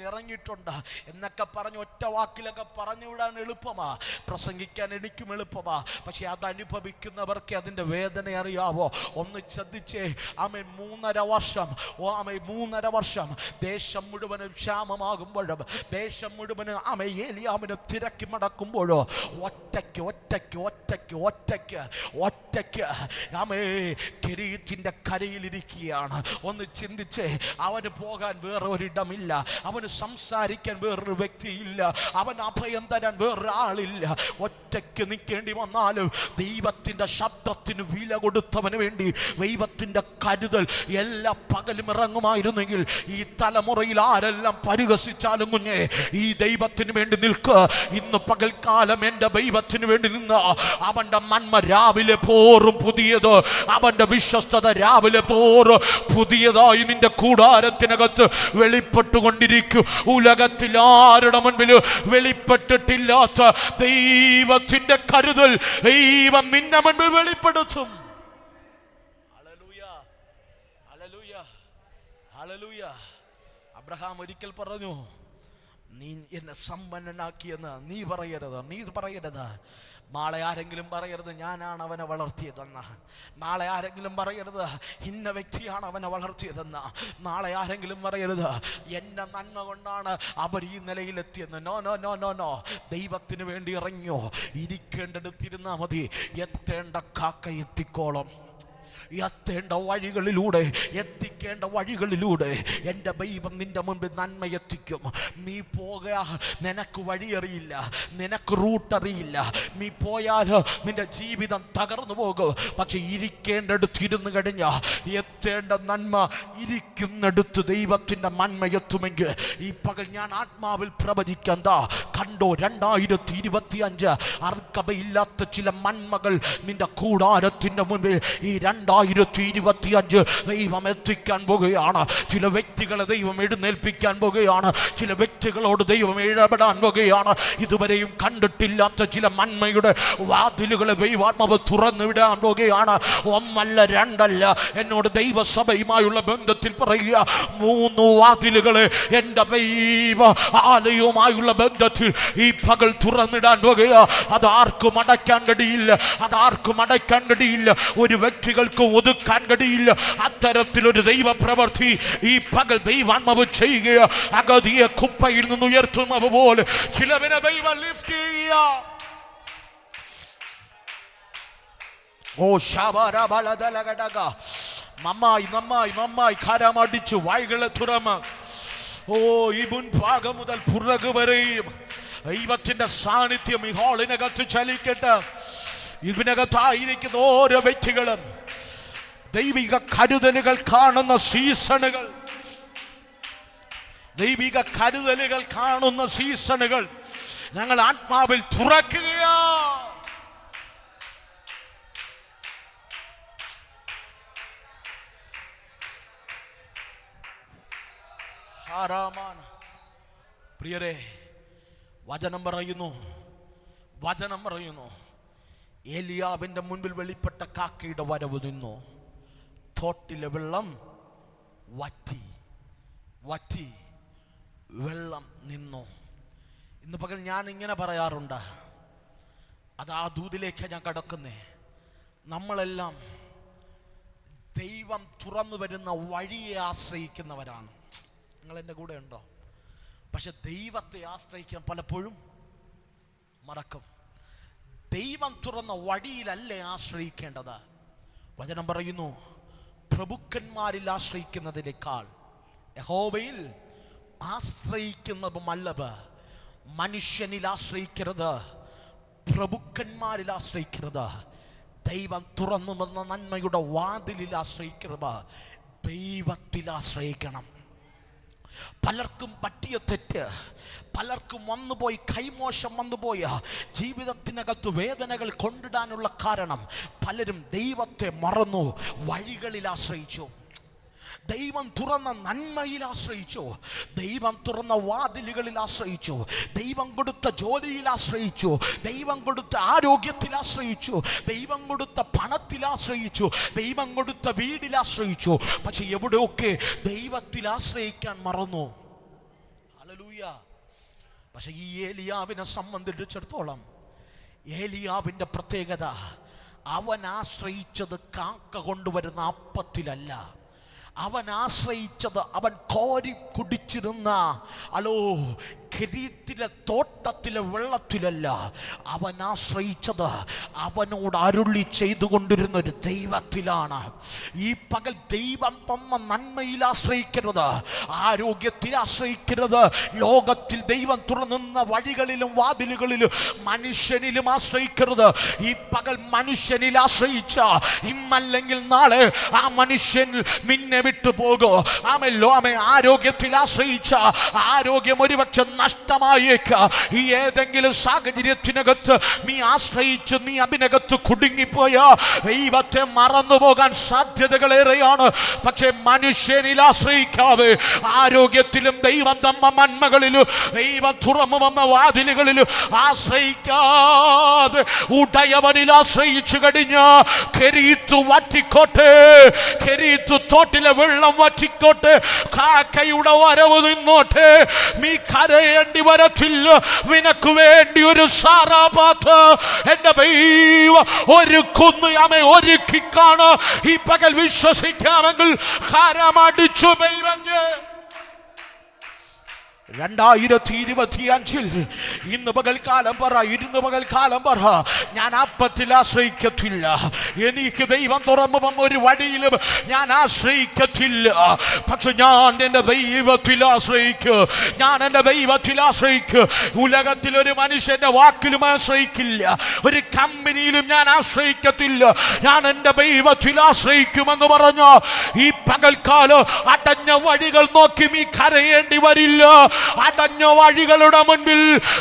Speaker 1: ഇറങ്ങിയിട്ടുണ്ട് എന്നൊക്കെ പറഞ്ഞ് ഒറ്റ വാക്കിലൊക്കെ പറഞ്ഞു വിടാൻ എളുപ്പമാ, പ്രസംഗിക്കാൻ എനിക്കും എളുപ്പമാ. പക്ഷെ അതനുഭവിക്കുന്നവർക്ക് അതിൻ്റെ വേദന അറിയാവോ? ഒന്ന് ശ്രദ്ധിച്ചേ. 3.5 വർഷം ദേശം മുഴുവനും ക്ഷാമമാകുമ്പോഴും ദേശം മുഴുവനും ഏലിയാവിനെ തിരക്കി മടക്കുമ്പോഴോ ഒറ്റയ്ക്ക് കിരീടത്തിന്റെ കരയിലിരിക്കുകയാണ്. ഒന്ന് ചിന്തിച്ചേ. അവന് പോകാൻ വേറെ ഒരിടമില്ല, അവന് സംസാരിക്കാൻ വേറൊരു വ്യക്തിയില്ല, അവൻ അഭയം തരാൻ വേറൊരാളില്ല. ഒറ്റയ്ക്ക് നിൽക്കേണ്ടി വന്നാലും ദൈവത്തിന്റെ ശബ്ദത്തിന് വില കൊടുത്തവന് വേണ്ടി ദൈവത്തിന്റെ കരുതൽ എല്ലാ പകലും ഇറങ്ങുമായിരുന്നെങ്കിൽ ഈ തലമുറയിൽ ആരെല്ലാം പരിഹസിച്ചാലും കുഞ്ഞെ ഈ ദൈവത്തിന് വേണ്ടി നിൽക്കുക. ഇന്ന് പകൽക്കാലം എൻ്റെ ദൈവത്തിന് വേണ്ടി നിന്ന് അവന്റെ നന്മ രാവിലെ പോറും പുതിയത്, അവന്റെ വിശ്വസ്തത രാവിലെ പോറും പുതിയതായി നിന്റെ കൂടാരത്തിനകത്ത് വെളിപ്പെട്ടുകൊണ്ടിരിക്കും. ഉലകത്തിൽ ആരുടെ മുൻപിൽ വെളിപ്പെട്ടിട്ടില്ലാത്ത ദൈവത്തിന്റെ കരുതൽ ദൈവം നിന്റെ മുൻപിൽ വെളിപ്പെടുത്തും. അബ്രഹാം ഒരിക്കൽ പറഞ്ഞു, നീ എന്നെ സമ്പന്നനാക്കിയെന്ന് നീ പറയരുത്. നാളെ ആരെങ്കിലും പറയരുത് ഞാനാണ് അവനെ വളർത്തിയതെന്ന്. നാളെ ആരെങ്കിലും പറയരുത് ഇന്ന വ്യക്തിയാണ് അവനെ വളർത്തിയതെന്ന്. നാളെ ആരെങ്കിലും പറയരുത് എന്നെ നന്മ കൊണ്ടാണ് അവർ ഈ നിലയിലെത്തിയെന്ന്. നോ. ദൈവത്തിന് വേണ്ടി ഇറങ്ങിയോ, ഇരിക്കേണ്ടടുത്തിരുന്നാൽ മതി. എത്തേണ്ട കാക്ക എത്തിക്കോളും. എത്തേണ്ട വഴികളിലൂടെ, എത്തിക്കേണ്ട വഴികളിലൂടെ എൻ്റെ ദൈവം നിന്റെ മുൻപിൽ നന്മ എത്തിക്കും. നീ പോകാ, നിനക്ക് വഴിയറിയില്ല, നിനക്ക് റൂട്ട് അറിയില്ല. നീ പോയാൽ നിന്റെ ജീവിതം തകർന്നു പോകും. പക്ഷെ ഇരിക്കേണ്ടടുത്ത് ഇരുന്ന് കഴിഞ്ഞാൽ എത്തേണ്ട നന്മ ഇരിക്കുന്നിടത്ത് ദൈവത്തിൻ്റെ നന്മ എത്തുമെങ്കിൽ ഈ പകൽ ഞാൻ ആത്മാവിൽ പ്രവചിക്കാൻ കണ്ടോ. 2025 അർഹതയില്ലാത്ത ചില നന്മകൾ നിന്റെ കൂടാരത്തിൻ്റെ മുൻപിൽ ഈ 2025 ദൈവം എത്തിക്കാൻ പോകുകയാണ്. ചില വ്യക്തികളെ ദൈവം എഴുന്നേൽപ്പിക്കാൻ പോകുകയാണ്. ചില വ്യക്തികളോട് ദൈവം ഇടപെടാൻ പോകുകയാണ്. ഇതുവരെയും കണ്ടിട്ടില്ലാത്ത ചില നന്മയുടെ വാതിലുകളെ ദൈവാത്മാവ് തുറന്നു വിടാൻ പോകുകയാണ്. 1 അല്ല 2 അല്ല, എന്നോട് ദൈവസഭയുമായുള്ള ബന്ധത്തിൽ പറയുക 3 വാതിലുകളെ എൻ്റെ ദൈവ ആലയവുമായുള്ള ബന്ധത്തിൽ ഈ പകൽ തുറന്നിടാൻ പോകുക. അതാർക്കും അടയ്ക്കാൻ കഴിയില്ല, ഒരു വ്യക്തികൾക്ക് ഒതുക്കാൻ കഴിയില്ല. അത്തരത്തിലൊരു ദൈവ പ്രവൃത്തി ഈ പകൽ ദൈവാത്മാവ് ചെയ്യുക. അഗതിയെ കുപ്പയിൽ നിന്ന് ഉയർത്തുന്നത് പോലെ ചിലവിനെ ദൈവം ലിഫ്റ്റ് ചെയ്യുക. ഓ ശബരബലദലഗടക നന്നായി നന്നായി നന്നായി കരമടിച്ചു വായ്കളെ തുറമ. ഓ, ഈ മുൻഭാഗം മുതൽ പുറകു വരെയും ദൈവത്തിന്റെ സാന്നിധ്യം ഈ ഹാളിനകത്ത് ചലിക്കട്ടെ. ഇതിനകത്തായിരിക്കുന്ന ഓരോ വ്യക്തികളും ദൈവിക കരുതലുകൾ കാണുന്ന സീസണുകൾ, ദൈവിക കരുതലുകൾ കാണുന്ന സീസണുകൾ ഞങ്ങൾ ആത്മാവിൽ തുറക്കുകയാ. പ്രിയരെ, വചനം പറയുന്നു ഏലിയാവിന്റെ മുൻപിൽ വെളിപ്പെട്ട കാക്കയുടെ വരവ് നിന്നു. തോട്ടിലെ വെള്ളം വറ്റി വെള്ളം നിന്നു. ഇന്ന് പകൽ ഞാൻ ഇങ്ങനെ പറയാറുണ്ട്, അത് ആ ദൂതിലേക്ക് ഞാൻ കടക്കുന്നേ. നമ്മളെല്ലാം ദൈവം തുറന്നു വരുന്ന വഴിയെ ആശ്രയിക്കുന്നവരാണ്. നിങ്ങൾ എൻ്റെ കൂടെ ഉണ്ടോ? പക്ഷെ ദൈവത്തെ ആശ്രയിക്കാൻ പലപ്പോഴും മറക്കും. ദൈവം തുറന്ന വഴിയിലല്ലേ ആശ്രയിക്കേണ്ടത്? വചനം പറയുന്നു, പ്രഭുക്കന്മാരിൽ ആശ്രയിക്കുന്നതിനേക്കാൾ യഹോവയിൽ ആശ്രയിക്കുന്നതുമല്ലത്. മനുഷ്യനിൽ ആശ്രയിക്കരുത്, പ്രഭുക്കന്മാരിൽ ആശ്രയിക്കരുത്. ദൈവം തുറന്നു വന്ന നന്മയുടെ വാതിലിൽ ആശ്രയിക്കരുത്, ദൈവത്തിൽ ആശ്രയിക്കണം. പലർക്കും പറ്റിയ തെറ്റ്, പലർക്കും വന്നുപോയി കൈമോശം വന്നുപോയ ജീവിതത്തിനകത്ത് വേദനകൾ കൊണ്ടിടാനുള്ള കാരണം പലരും ദൈവത്തെ മറന്നു, വഴികളിൽ ആശ്രയിച്ചു. ദൈവം തുറന്ന നന്മയിൽ ആശ്രയിച്ചു, ദൈവം തുറന്ന വാതിലുകളിൽ ആശ്രയിച്ചു, ദൈവം കൊടുത്ത ജോലിയിൽ ആശ്രയിച്ചു, ദൈവം കൊടുത്ത ആരോഗ്യത്തിൽ ആശ്രയിച്ചു, ദൈവം കൊടുത്ത പണത്തിൽ ആശ്രയിച്ചു, ദൈവം കൊടുത്ത വീടിൽ ആശ്രയിച്ചു. പക്ഷെ എവിടെയൊക്കെ ദൈവത്തിൽ ആശ്രയിക്കാൻ മറന്നു. ഹല്ലേലൂയ. പക്ഷെ ഈ ഏലിയാവിനെ സംബന്ധിച്ചിടത്തോളം ഏലിയാവിന്റെ പ്രത്യേകത, അവൻ ആശ്രയിച്ചത് കാക്ക കൊണ്ടുവരുന്ന അപ്പത്തിലല്ല. അവൻ ആശ്രയിച്ചത് അവൻ കോരി കുടിച്ചിരുന്ന കിരീത്തിലെ തോട്ടത്തിലെ വെള്ളത്തിലല്ല. അവൻ ആശ്രയിച്ചത് അവനോട് അരുളി ചെയ്തുകൊണ്ടിരുന്ന ഒരു ദൈവത്തിലാണ്. ഈ പകൽ ദൈവം തന്ന നന്മയിൽ ആശ്രയിക്കരുത്, ആരോഗ്യത്തിൽ ആശ്രയിക്കരുത്, ലോകത്തിൽ ദൈവം തുറന്നുന്ന വഴികളിലും വാതിലുകളിലും മനുഷ്യനിലും ആശ്രയിക്കരുത്. ഈ പകൽ മനുഷ്യനിൽ ആശ്രയിച്ച ഇന്നല്ലെങ്കിൽ നാളെ ആ മനുഷ്യൻ നിന്നെ വിട്ടുപോകും. ആമേ ആരോഗ്യത്തിൽ ആശ്രയിച്ച ആരോഗ്യം ഒരുപക്ഷെ നഷ്ടമായേക്കാം. ഈ ഏതെങ്കിലും സാഹചര്യത്തിനകത്ത് നീ ആശ്രയിച്ച് നീ അതിനകത്ത് കുടുങ്ങിപ്പോയ ദൈവത്തെ മറന്നുപോകാൻ സാധ്യതകളേറെയാണ്. പക്ഷെ മനുഷ്യനിൽ ആശ്രയിക്കാതെ ആരോഗ്യത്തിലും ദൈവം തന്ന നന്മകളിലും ദൈവം തുറന്നു വന്ന വാതിലുകളിലും ആശ്രയിക്കാതെ ഉടയവനിൽ ആശ്രയിച്ചു കഴിഞ്ഞ കെരീത്ത് വറ്റിക്കോട്ടെ, കെരീത്ത് തോട്ടിലെ വെള്ളം വറ്റിക്കോട്ടെ, കാക്കയുടെ വരവ് നിന്നോട്ടെ, നീ കരയേണ്ടി വരത്തില്ല. നിനക്ക് വേണ്ടി ഒരു സാറാപാത്ത് എന്റെ ദൈവം ഒരുക്കിക്കാണ്. ഈ പകൽ വിശ്വസിക്കാമെങ്കിൽ കരമടിച്ചു ദൈവം 2025 ഇന്ന് പകൽക്കാലം പറ, ഞാൻ അപ്പത്തിൽ ആശ്രയിക്കത്തില്ല, എനിക്ക് ദൈവം തുറന്നു വന്ന ഒരു വഴിയിലും ഞാൻ ആശ്രയിക്കത്തില്ല. പക്ഷെ ഞാൻ എൻ്റെ ദൈവത്തിൽ ആശ്രയിക്കും. ഉലകത്തിൽ ഒരു മനുഷ്യന്റെ വാക്കിലും ആശ്രയിക്കില്ല, ഒരു കമ്പനിയിലും ഞാൻ ആശ്രയിക്കത്തില്ല. ഞാൻ എൻ്റെ ദൈവത്തിൽ ആശ്രയിക്കുമെന്ന് പറഞ്ഞു. ഈ പകൽക്കാലം അടഞ്ഞ വഴികൾ നോക്കി നീ കരയേണ്ടി വരില്ല. അടഞ്ഞ വഴികളുടെ മുൻപിൽ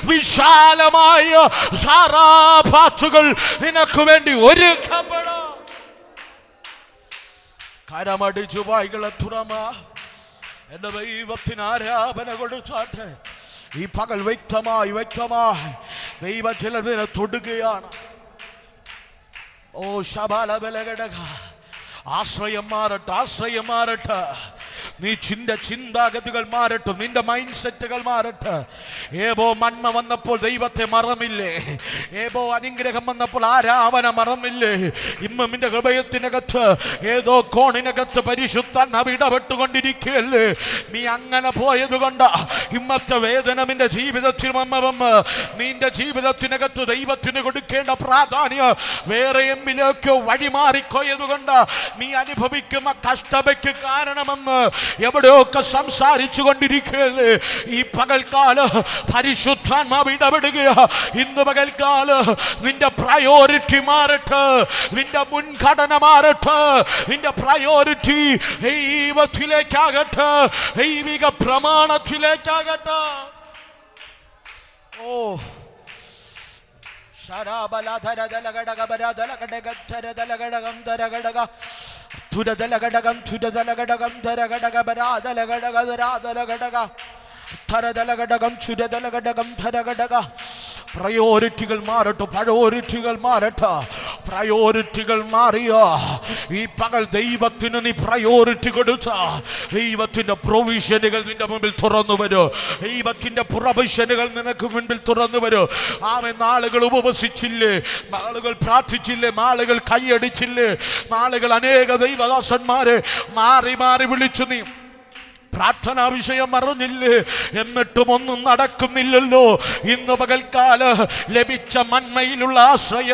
Speaker 1: വിശാലമായ സാറാപാത്തുകൾ നിനക്ക് വേണ്ടി ഒരുക്കപ്പെടാം. കരമടിച്ചു വായ്കളെ തുറമ, എന്റെ ദൈവത്തിന് ആരാധന കൊടുത്താട്ടെ. ഈ പകൽ വ്യക്തമായി ദൈവം ചിലതിനെ തൊടുകയാണ്. ഓ ശബാല ബലഘടക, ആശ്രയം മാറട്ടെ. നീ ചിന്താഗതികൾ മാറട്ടെ, നിന്റെ മൈൻഡ് സെറ്റുകൾ മാറട്ടെ. ഏബോ നന്മ വന്നപ്പോൾ ദൈവത്തെ മറന്നില്ലേ? ഏബോ അനുഗ്രഹം വന്നപ്പോൾ ആരാധന മറന്നില്ലേ? ഇന്ന് നിന്റെ ഹൃദയത്തിനകത്ത് ഏതോ കോണിനകത്ത് പരിശുദ്ധാത്മാവ് ഇടപെട്ടുകൊണ്ടിരിക്കുകയല്ലേ? നീ അങ്ങനെ പോയത് കൊണ്ട് ഇന്നത്തെ വേദന നിന്റെ ജീവിതത്തിൽ വന്നവന്ന് നിന്റെ ജീവിതത്തിനകത്ത് ദൈവത്തിന് കൊടുക്കേണ്ട പ്രാധാന്യം വേറെ എന്തിലേക്കോ വഴിമാറിപ്പോയത് കൊണ്ട് നീ അനുഭവിക്കുന്ന കഷ്ടതയ്ക്ക് കാരണമെന്ന് എവിടെയൊക്കെ സംസാരിച്ചു കൊണ്ടിരിക്കുകയല്ലേ? ഈ പകൽക്കാല പരിശുദ്ധാത്മാവ് ഇടപെടുകയാ. ഇന്ന് പകൽക്കാല നിന്റെ പ്രയോറിറ്റി മാറട്ടെ, നിന്റെ മുൻഗണന മാറട്ടെ, നിന്റെ പ്രയോറിറ്റി ദൈവത്തിലേക്കാകട്ടെ, ദൈവിക പ്രമാണത്തിലേക്കാകട്ടെ. ഓ പ്രയോറിറ്റികൾ മാറട്ടെ, പ്രയോറിറ്റികൾ മാറട്ടെ. പ്രയോറിറ്റികൾ മാറിയ ഈ പകൽ ദൈവത്തിന് നീ പ്രയോറിറ്റി കൊടുത്ത ദൈവത്തിന്റെ പ്രൊവിഷനുകൾ നിന്റെ മുമ്പിൽ തുറന്നു വരും. ദൈവത്തിന്റെ പ്രൊവിഷനുകൾ നിനക്ക് മുൻപിൽ തുറന്നു വരും. ആമേൻ. നാളുകൾ ഉപവസിച്ചില്ലേ, നാളുകൾ പ്രാർത്ഥിച്ചില്ലേ, നാളുകൾ കൈയടിച്ചില്ലേ, നാളുകൾ അനേക ദൈവദാസന്മാരെ മാറി മാറി വിളിച്ചു നീ പ്രാർത്ഥനാ വിഷയം അറിഞ്ഞില്ലേ, എന്നിട്ടും ഒന്നും നടക്കുന്നില്ലല്ലോ. ഇന്ന് പകൽക്കാല ലഭിച്ച മന്മയിലുള്ള ആശ്രയ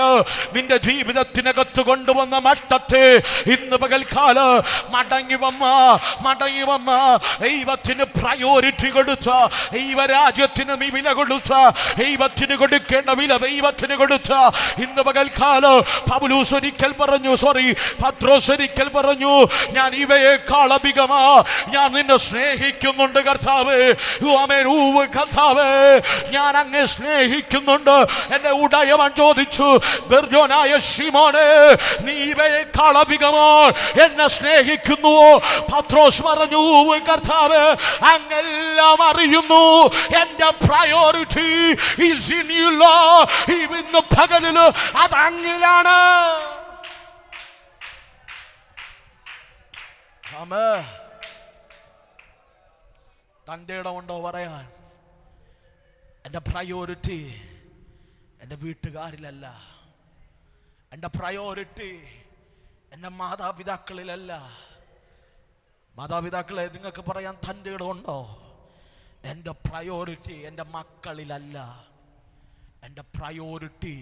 Speaker 1: നിന്റെ ജീവിതത്തിനകത്ത് കൊണ്ടുവന്ന നഷ്ടത്തെ ഇന്ന് പകൽക്കാല മടങ്ങി വന്ന ദൈവത്തിന് പ്രയോറിറ്റി കൊടുത്ത, ദൈവരാജ്യത്തിന് നീ വില കൊടുത്ത, ദൈവത്തിന് കൊടുക്കേണ്ട വില ദൈവത്തിന് കൊടുത്ത ഇന്ന് പകൽക്കാല പൗലോസ് ഒരിക്കൽ പറഞ്ഞു, പത്രോസ് ഒരിക്കൽ പറഞ്ഞു, ഞാൻ ഇവയേക്കാൾ അധികമാ ഞാൻ നിന്നെ സ്നേഹിക്കുന്നുണ്ട് കർത്താവേ. കർത്താവേ, ഞാൻ അങ്ങേ സ്നേഹിക്കുന്നുണ്ട്. എന്റെ ഉടയവൻ ചോദിച്ചു, ബർജോനായ ശിമോനെ, നീ ഇവയേക്കാൾ അധികമോ എന്നെ സ്നേഹിക്കുന്നുവോ? പത്രോസ് പറഞ്ഞു, കർത്താവേ, അങ്ങെല്ലാം അറിയുന്നു. എന്റെ priority is in you lord. ഇന്ന് പകലില് അത് അങ്ങിലാണ്. ആമേൻ. തൻ്റെ ഇടമുണ്ടോ പറയാൻ? എൻ്റെ പ്രയോറിറ്റി എൻ്റെ വീട്ടുകാരിലല്ല, എൻ്റെ പ്രയോറിറ്റി എൻ്റെ മാതാപിതാക്കളിലല്ല. മാതാപിതാക്കളെ, നിങ്ങൾക്ക് പറയാൻ തൻ്റെ ഇടമുണ്ടോ? എൻ്റെ പ്രയോറിറ്റി എൻ്റെ മക്കളിലല്ല, എൻ്റെ പ്രയോറിറ്റി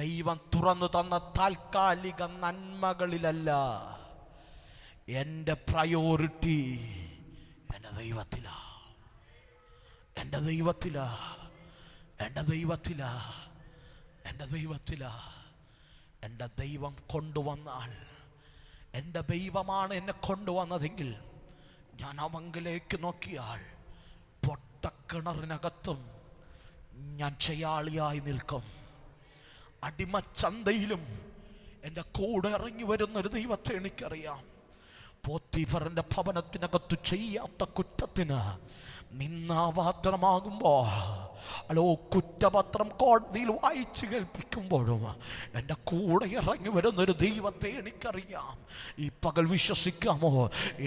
Speaker 1: ദൈവം തുറന്നു തന്ന താൽക്കാലിക നന്മകളിലല്ല. എൻ്റെ പ്രയോറിറ്റി എൻ്റെ ദൈവത്തിലാ, എൻ്റെ ദൈവത്തിലാ, എൻ്റെ ദൈവത്തിലാ, എൻ്റെ ദൈവത്തിലാ. എൻ്റെ ദൈവം കൊണ്ടുവന്നാൽ, എൻ്റെ ദൈവമാണ് എന്നെ കൊണ്ടുവന്നതെങ്കിൽ ഞാൻ അവങ്കിലേക്ക് നോക്കിയാൽ പൊട്ടക്കിണറിനകത്തും ഞാൻ ചെയ്യാളിയായി നിൽക്കും. അടിമച്ചന്തയിലും എൻ്റെ കൂടെ ഇറങ്ങി വരുന്നൊരു ദൈവത്തെ എനിക്കറിയാം. പോത്തിഫറിന്റെ ഭവനത്തിനകത്ത് ചെയ്യാത്ത കുറ്റത്തിന് നിന്നാപാത്രമാകുമ്പോ, അല്ലോ കുറ്റപത്രം കോടതിയിൽ വായിച്ചു കേൾപ്പിക്കുമ്പോഴും എൻ്റെ കൂടെ ഇറങ്ങി വരുന്നൊരു ദൈവത്തെ എനിക്കറിയാം. ഈ പകൽ വിശ്വസിക്കാമോ?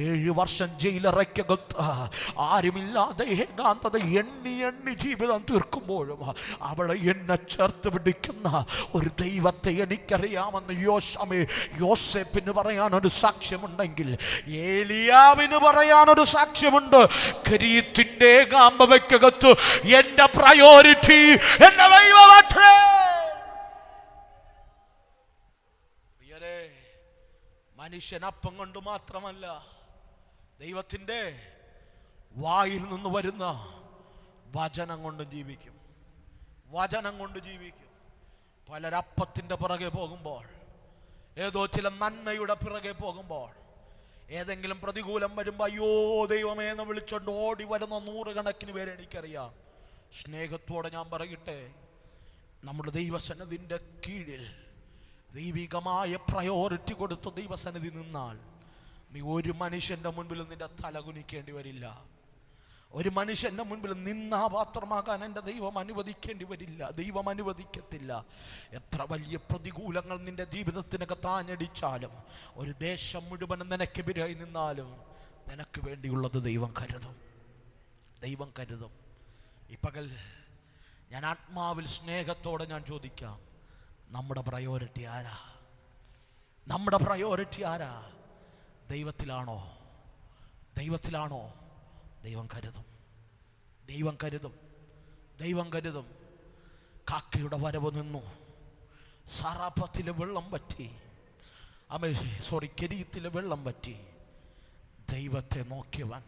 Speaker 1: 7 വർഷം ജയിലറയ്ക്കകത്ത് ആരുമില്ലാതെ ഏകാന്തത എണ്ണി ജീവിതം തീർക്കുമ്പോഴും അവളെ എന്നെ ചേർത്ത് പിടിക്കുന്ന ഒരു ദൈവത്തെ എനിക്കറിയാമെന്ന് യോസേപ്പിന് പറയാനൊരു സാക്ഷ്യമുണ്ടെങ്കിൽ, ഏലിയാവിന് പറയാനൊരു സാക്ഷ്യമുണ്ട്. കരീത്തിന്റെ ഏകാന്തതയ്ക്കകത്ത് എന്റെ പ്രയോറിറ്റി എന്റെ ദൈവമത്രേ. പ്രിയരേ, മനുഷ്യൻ അപ്പം കൊണ്ട് മാത്രമല്ല, ദൈവത്തിന്റെ വായിൽ നിന്ന് വരുന്ന വചനം കൊണ്ട് ജീവിക്കും, വചനം കൊണ്ട് ജീവിക്കും. പലരപ്പത്തിന്റെ പിറകെ പോകുമ്പോൾ, ഏതോ ചില നന്മയുടെ പിറകെ പോകുമ്പോൾ, ഏതെങ്കിലും പ്രതികൂലം വരുമ്പോൾ അയ്യോ ദൈവമേ എന്ന് വിളിച്ചോണ്ട് ഓടി വരുന്ന 100 കണക്കിന് പേരെ എനിക്കറിയാം. സ്നേഹത്തോടെ ഞാൻ പറയട്ടെ, നമ്മുടെ ദൈവസന്നിധിൻ്റെ കീഴിൽ ദൈവികമായ പ്രയോറിറ്റി കൊടുത്ത ദൈവസന്നിധി നിന്നാൽ നീ ഒരു മനുഷ്യൻ്റെ മുൻപിൽ നിന്റെ തല കുനിക്കേണ്ടി വരില്ല. ഒരു മനുഷ്യൻ്റെ മുൻപിൽ നിന്നാപാത്രമാകാൻ എൻ്റെ ദൈവം അനുവദിക്കേണ്ടി വരില്ല, ദൈവം അനുവദിക്കത്തില്ല. എത്ര വലിയ പ്രതികൂലങ്ങൾ നിന്റെ ജീവിതത്തിനൊക്കെ താഞ്ഞടിച്ചാലും, ഒരു ദേശം മുഴുവനും നിനക്കെതിരായി നിന്നാലും നിനക്ക് വേണ്ടിയുള്ളത് ദൈവം കരുതും, ദൈവം കരുതും. ഈ പകൽ ഞാൻ ആത്മാവിൽ സ്നേഹത്തോടെ ഞാൻ ചോദിക്കാം, നമ്മുടെ പ്രയോറിറ്റി ആരാ? നമ്മുടെ പ്രയോറിറ്റി ആരാ? ദൈവത്തിലാണോ? ദൈവത്തിലാണോ? ദൈവം കരുതും, ദൈവം കരുതും, ദൈവം കരുതും. കാക്കയുടെ വരവ് നിന്നു, സാറാപ്പത്തിലെ വെള്ളം പറ്റി. കെരീത്തിലെ വെള്ളം വറ്റി. ദൈവത്തെ നോക്കിയവൻ,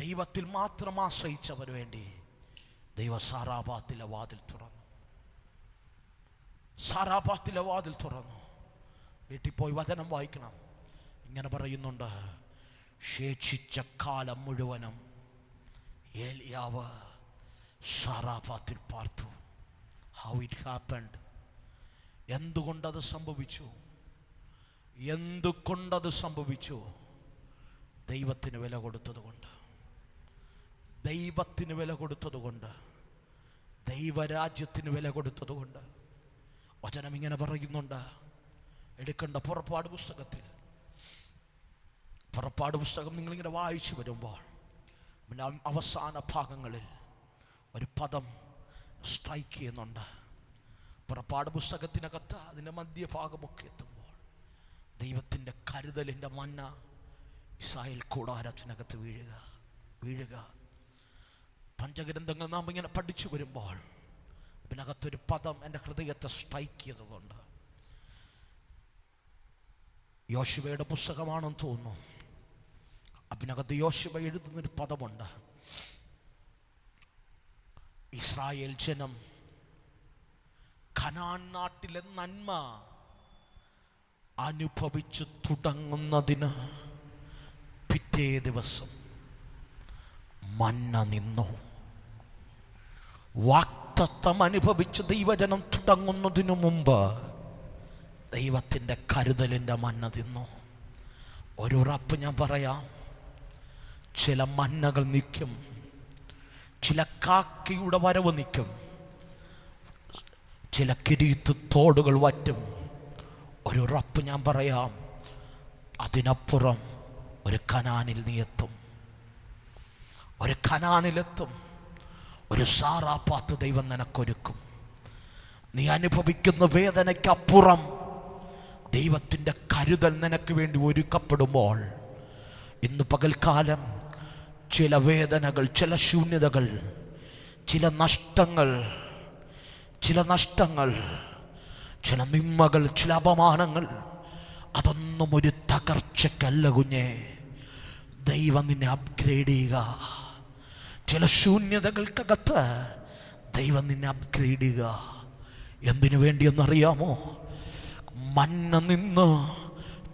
Speaker 1: ദൈവത്തിൽ മാത്രം ആശ്രയിച്ചവന് വേണ്ടി ദൈവ സാറാപാത്തിലെ വാതിൽ തുറന്നു. സാറാപാത്തിലെ വാതിൽ തുറന്നു. വീട്ടിൽ പോയി വചനം വായിക്കണം. ഇങ്ങനെ പറയുന്നുണ്ട്, ശേഷിച്ച കാലം മുഴുവനും ഏലിയാവ് സാറാപാത്തിൽ പാർത്തു. How it happened? എന്തുകൊണ്ടത് സംഭവിച്ചു? എന്തുകൊണ്ടത് സംഭവിച്ചു? ദൈവത്തിന് വില കൊടുത്തതുകൊണ്ട്, ദൈവത്തിന് വില കൊടുത്തതുകൊണ്ട്, ദൈവരാജ്യത്തിന് വില കൊടുത്തതുകൊണ്ട്. വചനം ഇങ്ങനെ പറയുന്നുണ്ട്, എടുക്കേണ്ട പുറപ്പാട് പുസ്തകത്തിൽ, പുറപ്പാട് പുസ്തകം നിങ്ങളിങ്ങനെ വായിച്ചു വരുമ്പോൾ പിന്നെ അവസാന ഭാഗങ്ങളിൽ ഒരു പദം സ്ട്രൈക്ക് ചെയ്യുന്നുണ്ട്. പുറപ്പാട് പുസ്തകത്തിനകത്ത് അതിൻ്റെ മധ്യഭാഗമൊക്കെ എത്തുമ്പോൾ ദൈവത്തിൻ്റെ കരുതലിൻ്റെ മന്ന ഇസ്രായേൽ കൂടാരത്തിനകത്ത് വീഴുക. പഞ്ചഗ്രന്ഥങ്ങൾ നാം ഇങ്ങനെ പഠിച്ചു വരുമ്പോൾ അതിനകത്തൊരു പദം എൻ്റെ ഹൃദയത്തെ സ്ട്രൈക്ക് ചെയ്തതുകൊണ്ട്, യോശുവയുടെ പുസ്തകമാണെന്ന് തോന്നുന്നു. അതിനകത്ത് യോശുവ എഴുതുന്നൊരു പദമുണ്ട്, ഇസ്രായേൽ ജനം കനാൻ നാട്ടിലെ നന്മ അനുഭവിച്ചു തുടങ്ങുന്നതിന് പിറ്റേ ദിവസം മന്ന നിന്നു. വാഗ്ദത്തം അനുഭവിച്ച് ദൈവജനം തുടങ്ങുന്നതിനു മുമ്പ് ദൈവത്തിൻ്റെ കരുതലിൻ്റെ മന്ന തിന്നു. ഒരു ഉറപ്പ് ഞാൻ പറയാം, ചില മന്നകൾ നിൽക്കും, ചില കാക്കയുടെ വരവ് നിൽക്കും, ചില കിരീത്ത് തോടുകൾ വറ്റും. ഒരു ഉറപ്പ് ഞാൻ പറയാം, അതിനപ്പുറം ഒരു കനാനിൽ നീ എത്തും, ഒരു കനാനിലെത്തും. ഒരു സാറാപ്പാത്ത് ദൈവം നിനക്കൊരുക്കും. നീ അനുഭവിക്കുന്ന വേദനയ്ക്കപ്പുറം ദൈവത്തിൻ്റെ കരുതൽ നിനക്ക് വേണ്ടി ഒരുക്കപ്പെടുമ്പോൾ, ഇന്ന് പകൽക്കാലം ചില വേദനകൾ, ചില ശൂന്യതകൾ, ചില നഷ്ടങ്ങൾ, ചില നിന്മകൾ, ചില അപമാനങ്ങൾ, അതൊന്നും ഒരു തകർച്ചക്കല്ല കുഞ്ഞേ. ദൈവം നിന്നെ അപ്ഗ്രേഡ് ചെയ്യുക. ചില ശൂന്യതകൾക്കകത്ത് ദൈവം നിന്നെ അപ്ഗ്രേഡ് ചെയ്യുക. എന്തിനു വേണ്ടിയെന്നറിയാമോ? മന്ന നിന്ന്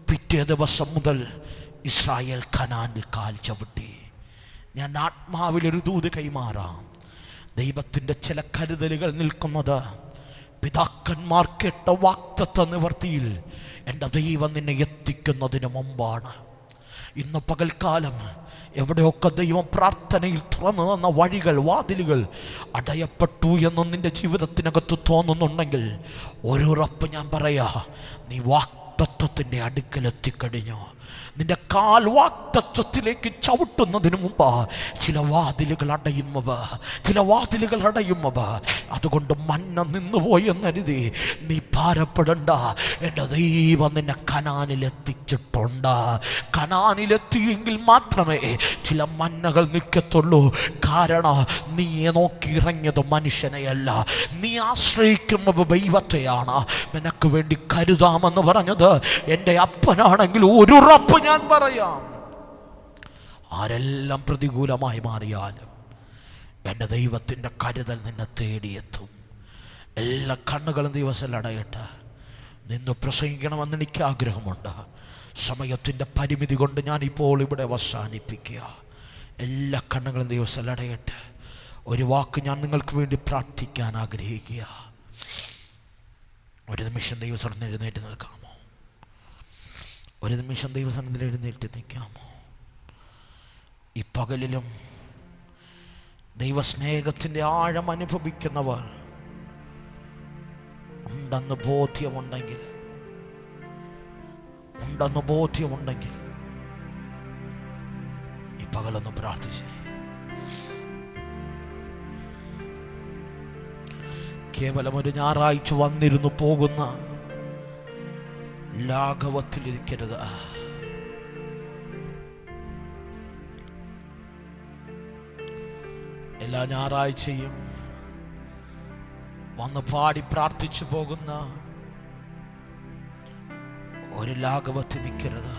Speaker 1: പിറ്റേ ദിവസം മുതൽ ഇസ്രായേൽ കനാനിൽ കാൽ ചവിട്ടി. ഞാൻ ആത്മാവിലൊരു ദൂത് കൈമാറാം. ദൈവത്തിൻ്റെ ചില കരുതലുകൾ നിൽക്കുന്നത് പിതാക്കന്മാർ കേട്ട വാഗ്ദത്ത നിവർത്തിയിൽ എൻ്റെ ദൈവം നിന്നെ എത്തിക്കുന്നതിന് മുമ്പാണ്. ഇന്ന് പകൽക്കാലം എവിടെയൊക്കെ ദൈവം പ്രാർത്ഥനയിൽ തുറന്നു തന്ന വഴികൾ, വാതിലുകൾ അടയപ്പെട്ടു എന്ന് നിൻ്റെ ജീവിതത്തിനകത്ത് തോന്നുന്നുണ്ടെങ്കിൽ ഒരുറപ്പ് ഞാൻ പറയാ, നീ വാഗ്ദത്തത്തിൻ്റെ അടുക്കലെത്തിക്കഴിഞ്ഞു. നിന്റെ കാൽ വാഗ്ദത്തത്തിലേക്ക് ചവിട്ടുന്നതിന് മുമ്പ് ചില വാതിലുകൾ അടയുമവ. അതുകൊണ്ട് മന്ന നിന്നുപോയി എന്നരുതി നീ ഭാരപ്പെടണ്ട. എൻ്റെ ദൈവം നിന്നെ കനാനിലെത്തിച്ചിട്ടുണ്ട്. കനാനിലെത്തിയെങ്കിൽ മാത്രമേ ചില മന്നകൾ നിൽക്കത്തുള്ളൂ. കാരണം നീ നോക്കിയിറങ്ങിയത് മനുഷ്യനെയല്ല, നീ ആശ്രയിക്കുന്നത് ദൈവത്തെയാണ്. നിനക്ക് വേണ്ടി കരുതാമെന്ന് പറഞ്ഞത് എൻ്റെ അപ്പനാണെങ്കിൽ ഒരു ഉറപ്പ് ഞാൻ പറയാം, ആരെല്ലാം പ്രതികൂലമായി മാറിയാലും എൻ്റെ ദൈവത്തിൻ്റെ കരുതൽ നിന്നെ തേടിയെത്തും. എല്ലാ കണ്ണുകളും ദിവസം അടയട്ടെ. നിന്ന് പ്രസംഗിക്കണമെന്ന് എനിക്ക് ആഗ്രഹമുണ്ട്. സമയത്തിൻ്റെ പരിമിതി കൊണ്ട് ഞാനിപ്പോൾ ഇവിടെ അവസാനിപ്പിക്കുക. എല്ലാ കണ്ണുകളും ദിവസം അടയട്ടെ. ഒരു വാക്ക് ഞാൻ നിങ്ങൾക്ക് വേണ്ടി പ്രാർത്ഥിക്കാൻ ആഗ്രഹിക്കുക. ഒരു നിമിഷം ദിവസം എഴുന്നേറ്റ് നിൽക്കാമോ? ഒരു നിമിഷം ദൈവസന്നിധിയിൽ എഴുന്നേറ്റ് നിൽക്കാമോ? ഈ പകലിലും ദൈവസ്നേഹത്തിൻ്റെ ആഴം അനുഭവിക്കുന്നവർ ഉണ്ടെന്ന് ബോധ്യമുണ്ടെങ്കിൽ ഈ പകലൊന്ന് പ്രാർത്ഥിച്ചേ. കേവലം ഒരു ഞായറാഴ്ച വന്നിരുന്നു പോകുന്ന ലാഘവത്തിലിരിക്കരുത്. എല്ലാ ഞായറാഴ്ചയും വന്ന് പാടി പ്രാർത്ഥിച്ചു പോകുന്ന ഒരു ലാഘവത്തിൽ നിൽക്കരുത്.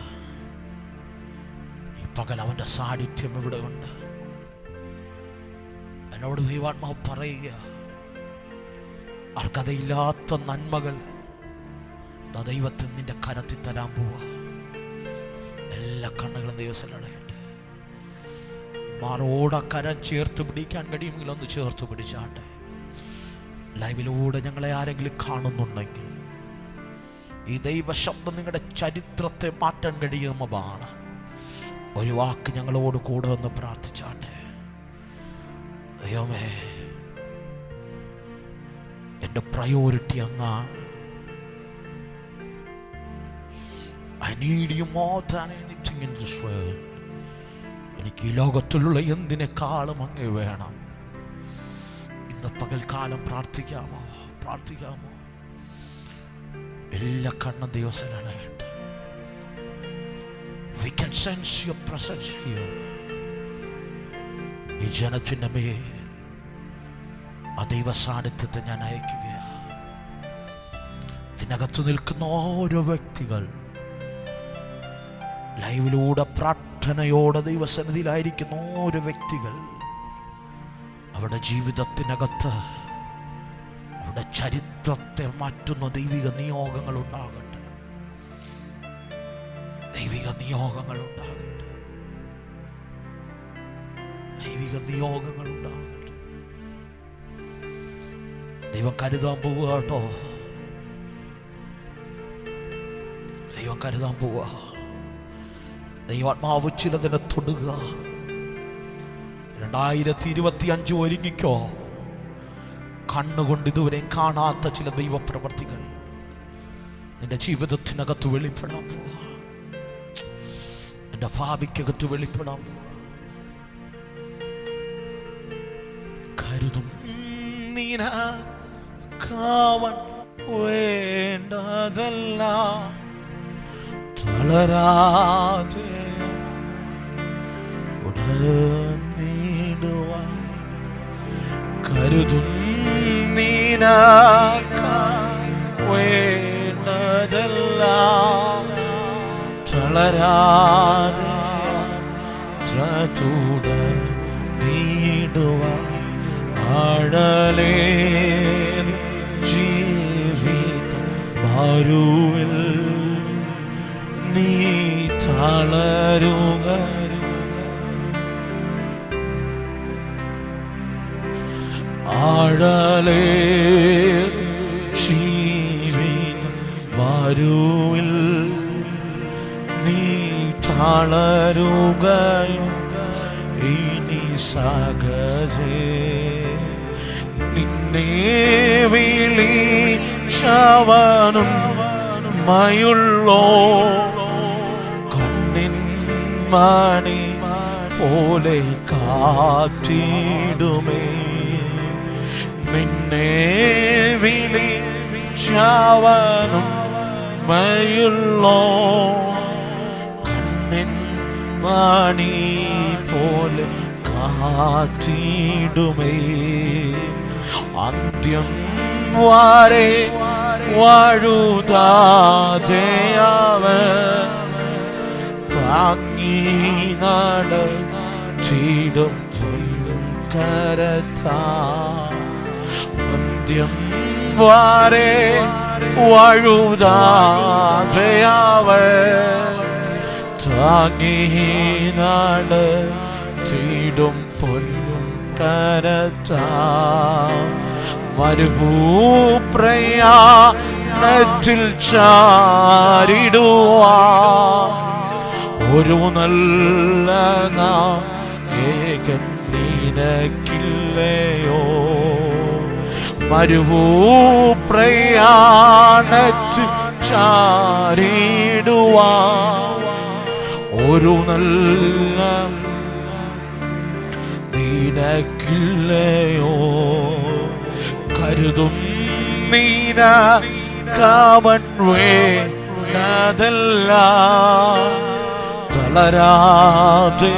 Speaker 1: ഈ പകൽ അവൻ്റെ സാന്നിധ്യം ഇവിടെ ഉണ്ട്. എന്നോട് ദൈവാത്മാവ് പറയുക, അർഹതയില്ലാത്ത നന്മകൾ ദൈവത്തിൽ നിന്റെ കരത്തിൽ തരാൻ പോവാ. എല്ലാ കണ്ണുകളും ദൈവത്തിൽ അടയട്ടെ. മാറോട കരം ചേർത്ത് പിടിക്കാൻ കഴിയുമെങ്കിൽ ഒന്ന് ചേർത്ത് പിടിച്ചാട്ടെ. ലൈവിലൂടെ ഞങ്ങളെ ആരെങ്കിലും കാണുന്നുണ്ടെങ്കിൽ ഈ ദൈവശബ്ദം നിങ്ങളുടെ ചരിത്രത്തെ മാറ്റാൻ കഴിയുന്നതാണ്. ഒരു വാക്ക് ഞങ്ങളോട് കൂടെ ഒന്ന് പ്രാർത്ഥിച്ചാട്ടെ. ദൈവമേ, എൻ്റെ പ്രയോറിറ്റി അങ്ങാണ്. I need you more than anything in this world. എനിക്ക് ഈ ലോകത്തിലുള്ള എന്തിനേക്കാളും അങ്ങേ വേണം. ഇന്ന് പകൽക്കാലം പ്രാർത്ഥിക്കാമോ? എല്ലാ കണ്ണും ദൈവസനായിട്ട്. We can sense your presence here. ഈ ജനത്തിൻ്റെ മേൽ ആ ദൈവ സാന്നിധ്യത്തെ ഞാൻ അയക്കുകയാണ്. ഇതിനകത്ത് നിൽക്കുന്ന ഓരോ വ്യക്തികൾ ലൈവിലൂടെ പ്രാർത്ഥനയോടെ ദൈവസന്നിധിയിലായിരിക്കുന്ന ഓരോ വ്യക്തികൾ, അവരുടെ ജീവിതത്തിനകത്ത് അവരുടെ ചരിത്രത്തെ മാറ്റുന്ന ദൈവിക നിയോഗങ്ങൾ ഉണ്ടാകട്ടെ. ദൈവിക നിയോഗങ്ങൾ ഉണ്ടാകട്ടെ. ദൈവം കരുതാൻ പോവുക കേട്ടോ. ദൈവം കരുതാൻ പോവുക. ദൈവാത്മാവ് ചിലതിനെ തൊടുക. 2025 ഒരുങ്ങിക്കോ. കണ്ണുകൊണ്ട് ഇതുവരെയും കാണാത്ത ചില ദൈവപ്രവർത്തികൾ നിന്റെ ജീവിതത്തിനകത്ത് വെളിപ്പെടാൻ പോവുക. നിന്റെ ഭാവിക്കകത്ത് വെളിപ്പെടാൻ പോവുക. കരുതും നീനക്കാവൻ വേണ്ടതല്ല, തളരാതെ ഉടനീടുവാൻ. കരുതും നീനക്കാവൻ വേണ്ടതല്ല, തളരാതെ തുടനീടുവാൻ. ആഴലേ ജീവിത മാരുവിൽ നീ തളരുക. ആഴലേ ജീവിത മാരുവിൽ നീ തളരുകയോ. ഇനി സഹജേ നിന്നെ വിളിച്ചവനും മയുള്ളോ, കണ്ണിൻ മണി പോലെ കാത്തിടുമേ. നിന്നെ വിളിച്ചവനും മയുള്ളോ, കണ്ണിൻ മണി പോലെ കാത്തിടുമേ. അന്ത്യം വരെ വാഴുതാതെയവൻ താങ്ങി നടത്തിടും കരത്താ. അന്ത്യം വരെ വാഴുതാതെയവൻ താങ്ങി നടത്തിടും പൊന്നും കരത്താ. മരുഭൂപ്രയാണത്തിൽ ചാരിടുവാൻ ഒരു നല്ല നായകൻ നിനക്കില്ലയോ. മരുഭൂപ്രയാണത്തിൽ ചാരിടുവാൻ ഒരു നല്ല നിനക്കില്ലയോ. കരുതും നീനക്കവൻ വേണ്ടതല്ല, തളരാതെ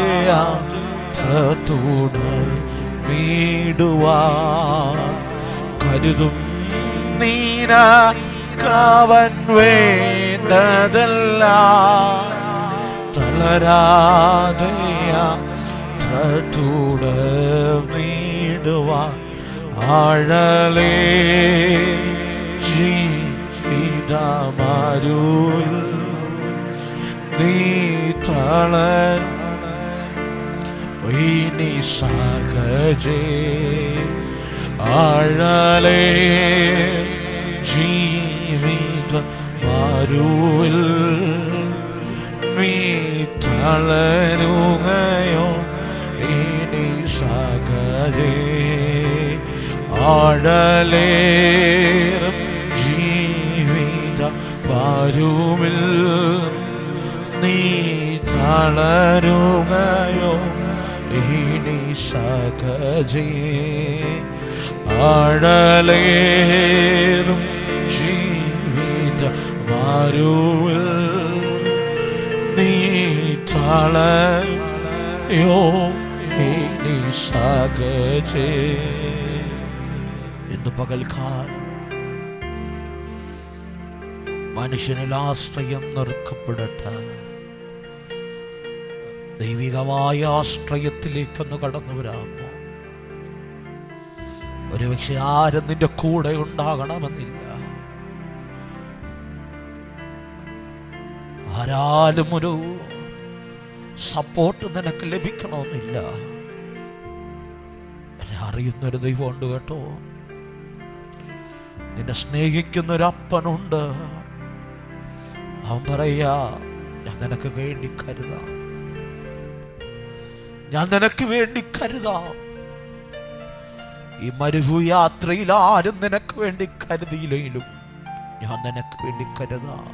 Speaker 1: തുടർന്നിടുവാൻ. കരുതും നീനക്കവൻ വേണ്ട വേണ്ടതെല്ലാം തളരാതെ തുടർന്നിടുവാൻ ആഴലേ ജീവിതമരുവിൽ നീ തളർ ഇനി സഹജേ ആഴലേ ജീവിതമരുവിൽ നീ തളരുകയോ ഇനി സഹജേ ആഴലേറും ജീവിതമരുവിൽ നീ തളരുകയോ ഇനി സഹജേ ആഴലേറും ജീവിതമരുവിൽ നീ തളരുകയോ ഇനി സഹജേ. ഇന്ന് പകൽക്കാലം മനുഷ്യനിൽ ആശ്രയം നിർക്കപ്പെടട്ടെ. ദൈവികമായ ആശ്രയത്തിലേക്കൊന്ന് കടന്നു വരാമോ? ഒരുപക്ഷെ ആരും നിന്റെ കൂടെ ഉണ്ടാകണമെന്നില്ല, ആരാലും ഒരു സപ്പോർട്ട് നിനക്ക് ലഭിക്കണമെന്നില്ല. എന്നെ അറിയുന്നൊരു ദൈവമുണ്ട് കേട്ടോ. നിന്നെ സ്നേഹിക്കുന്നൊരു അപ്പനുണ്ട്. അവൻ പറയാ, ഞാൻ നിനക്ക് വേണ്ടി കരുതാം, ഞാൻ നിനക്ക് വേണ്ടി കരുതാം. ഈ മരുഭൂയാത്രയിൽ ആരും നിനക്ക് വേണ്ടി കരുതിയില്ലെങ്കിലും ഞാൻ നിനക്ക് വേണ്ടി കരുതാം.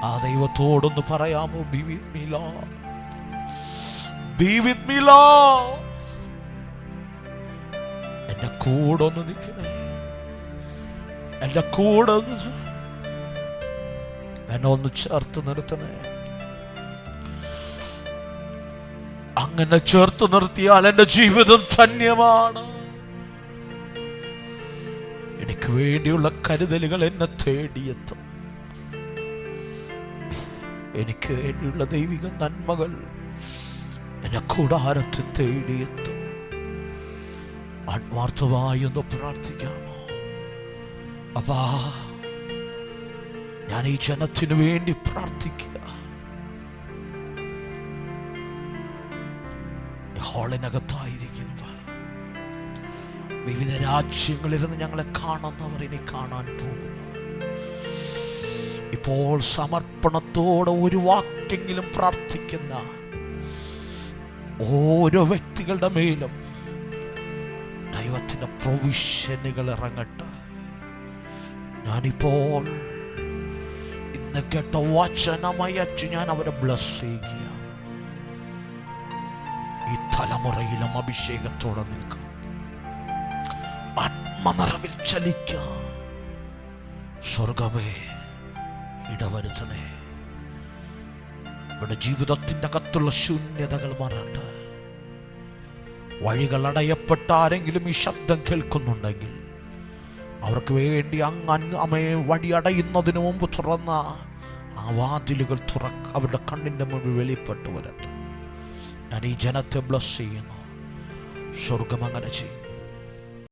Speaker 1: ആ ദൈവത്തോടൊന്ന് പറയാമോ? Be with me Lord, be with me Lord. എന്റെ കൂടെ ഒന്ന് നിൽക്കണേ, എന്റെ കൂടെ എന്നെ ഒന്ന് ചേർത്ത് നിർത്തണേ. അങ്ങനെ ചേർത്ത് നിർത്തിയാൽ എൻ്റെ ജീവിതം ധന്യമാണ്. എനിക്ക് വേണ്ടിയുള്ള കരുതലുകൾ എന്നെ തേടിയെത്തും. എനിക്ക് വേണ്ടിയുള്ള ദൈവിക നന്മകൾ എന്നെ കൂടാരത്തിൽ തേടിയെത്തും. ആത്മാർത്ഥമായി ഒന്ന് പ്രാർത്ഥിക്കാമോ? അപ്പാ, ഞാൻ ഈ ജനത്തിനു വേണ്ടി പ്രാർത്ഥിക്കുക. ഹാളിനകത്തായിരിക്കുന്നവർ, വിവിധ രാജ്യങ്ങളിലിരുന്ന് ഞങ്ങളെ കാണുന്നവർ, ഇനി കാണാൻ പോകുന്നവർ, ഇപ്പോൾ സമർപ്പണത്തോടെ ഒരു വാക്കെങ്കിലും പ്രാർത്ഥിക്കുന്ന ഓരോ വ്യക്തികളുടെ മേലും ദൈവത്തിൻ്റെ പ്രൊവിഷനുകൾ ഇറങ്ങട്ടെ. ഞാനിപ്പോൾ ഇന്ന് കേട്ട വചനമയച്ച് ഞാൻ അവരെ ബ്ലസ് ചെയ്യുക. ഈ തലമുറയിലും അഭിഷേകത്തോടെ നിൽക്കാം, ആത്മനിറവിൽ ചലിക്കാം. സ്വർഗമേ, ഇടവരുത്തണേ. ഇവിടെ ജീവിതത്തിൻ്റെ അകത്തുള്ള ശൂന്യതകൾ മാറട്ടെ. വഴികൾ അടയപ്പെട്ട ആരെങ്കിലും ഈ ശബ്ദം കേൾക്കുന്നുണ്ടെങ്കിൽ അവർക്ക് വേണ്ടി അങ്ങയെ വഴി അടയുന്നതിന് മുമ്പ് തുറന്ന ആ വാതിലുകൾ അവരുടെ കണ്ണിൻ്റെ മുമ്പിൽ വെളിപ്പെട്ടു വരട്ടെ. ഞാൻ ഈ ജനത്തെ ബ്ലസ് ചെയ്യുന്നു. സ്വർഗം അങ്ങനെ ചെയ്യും.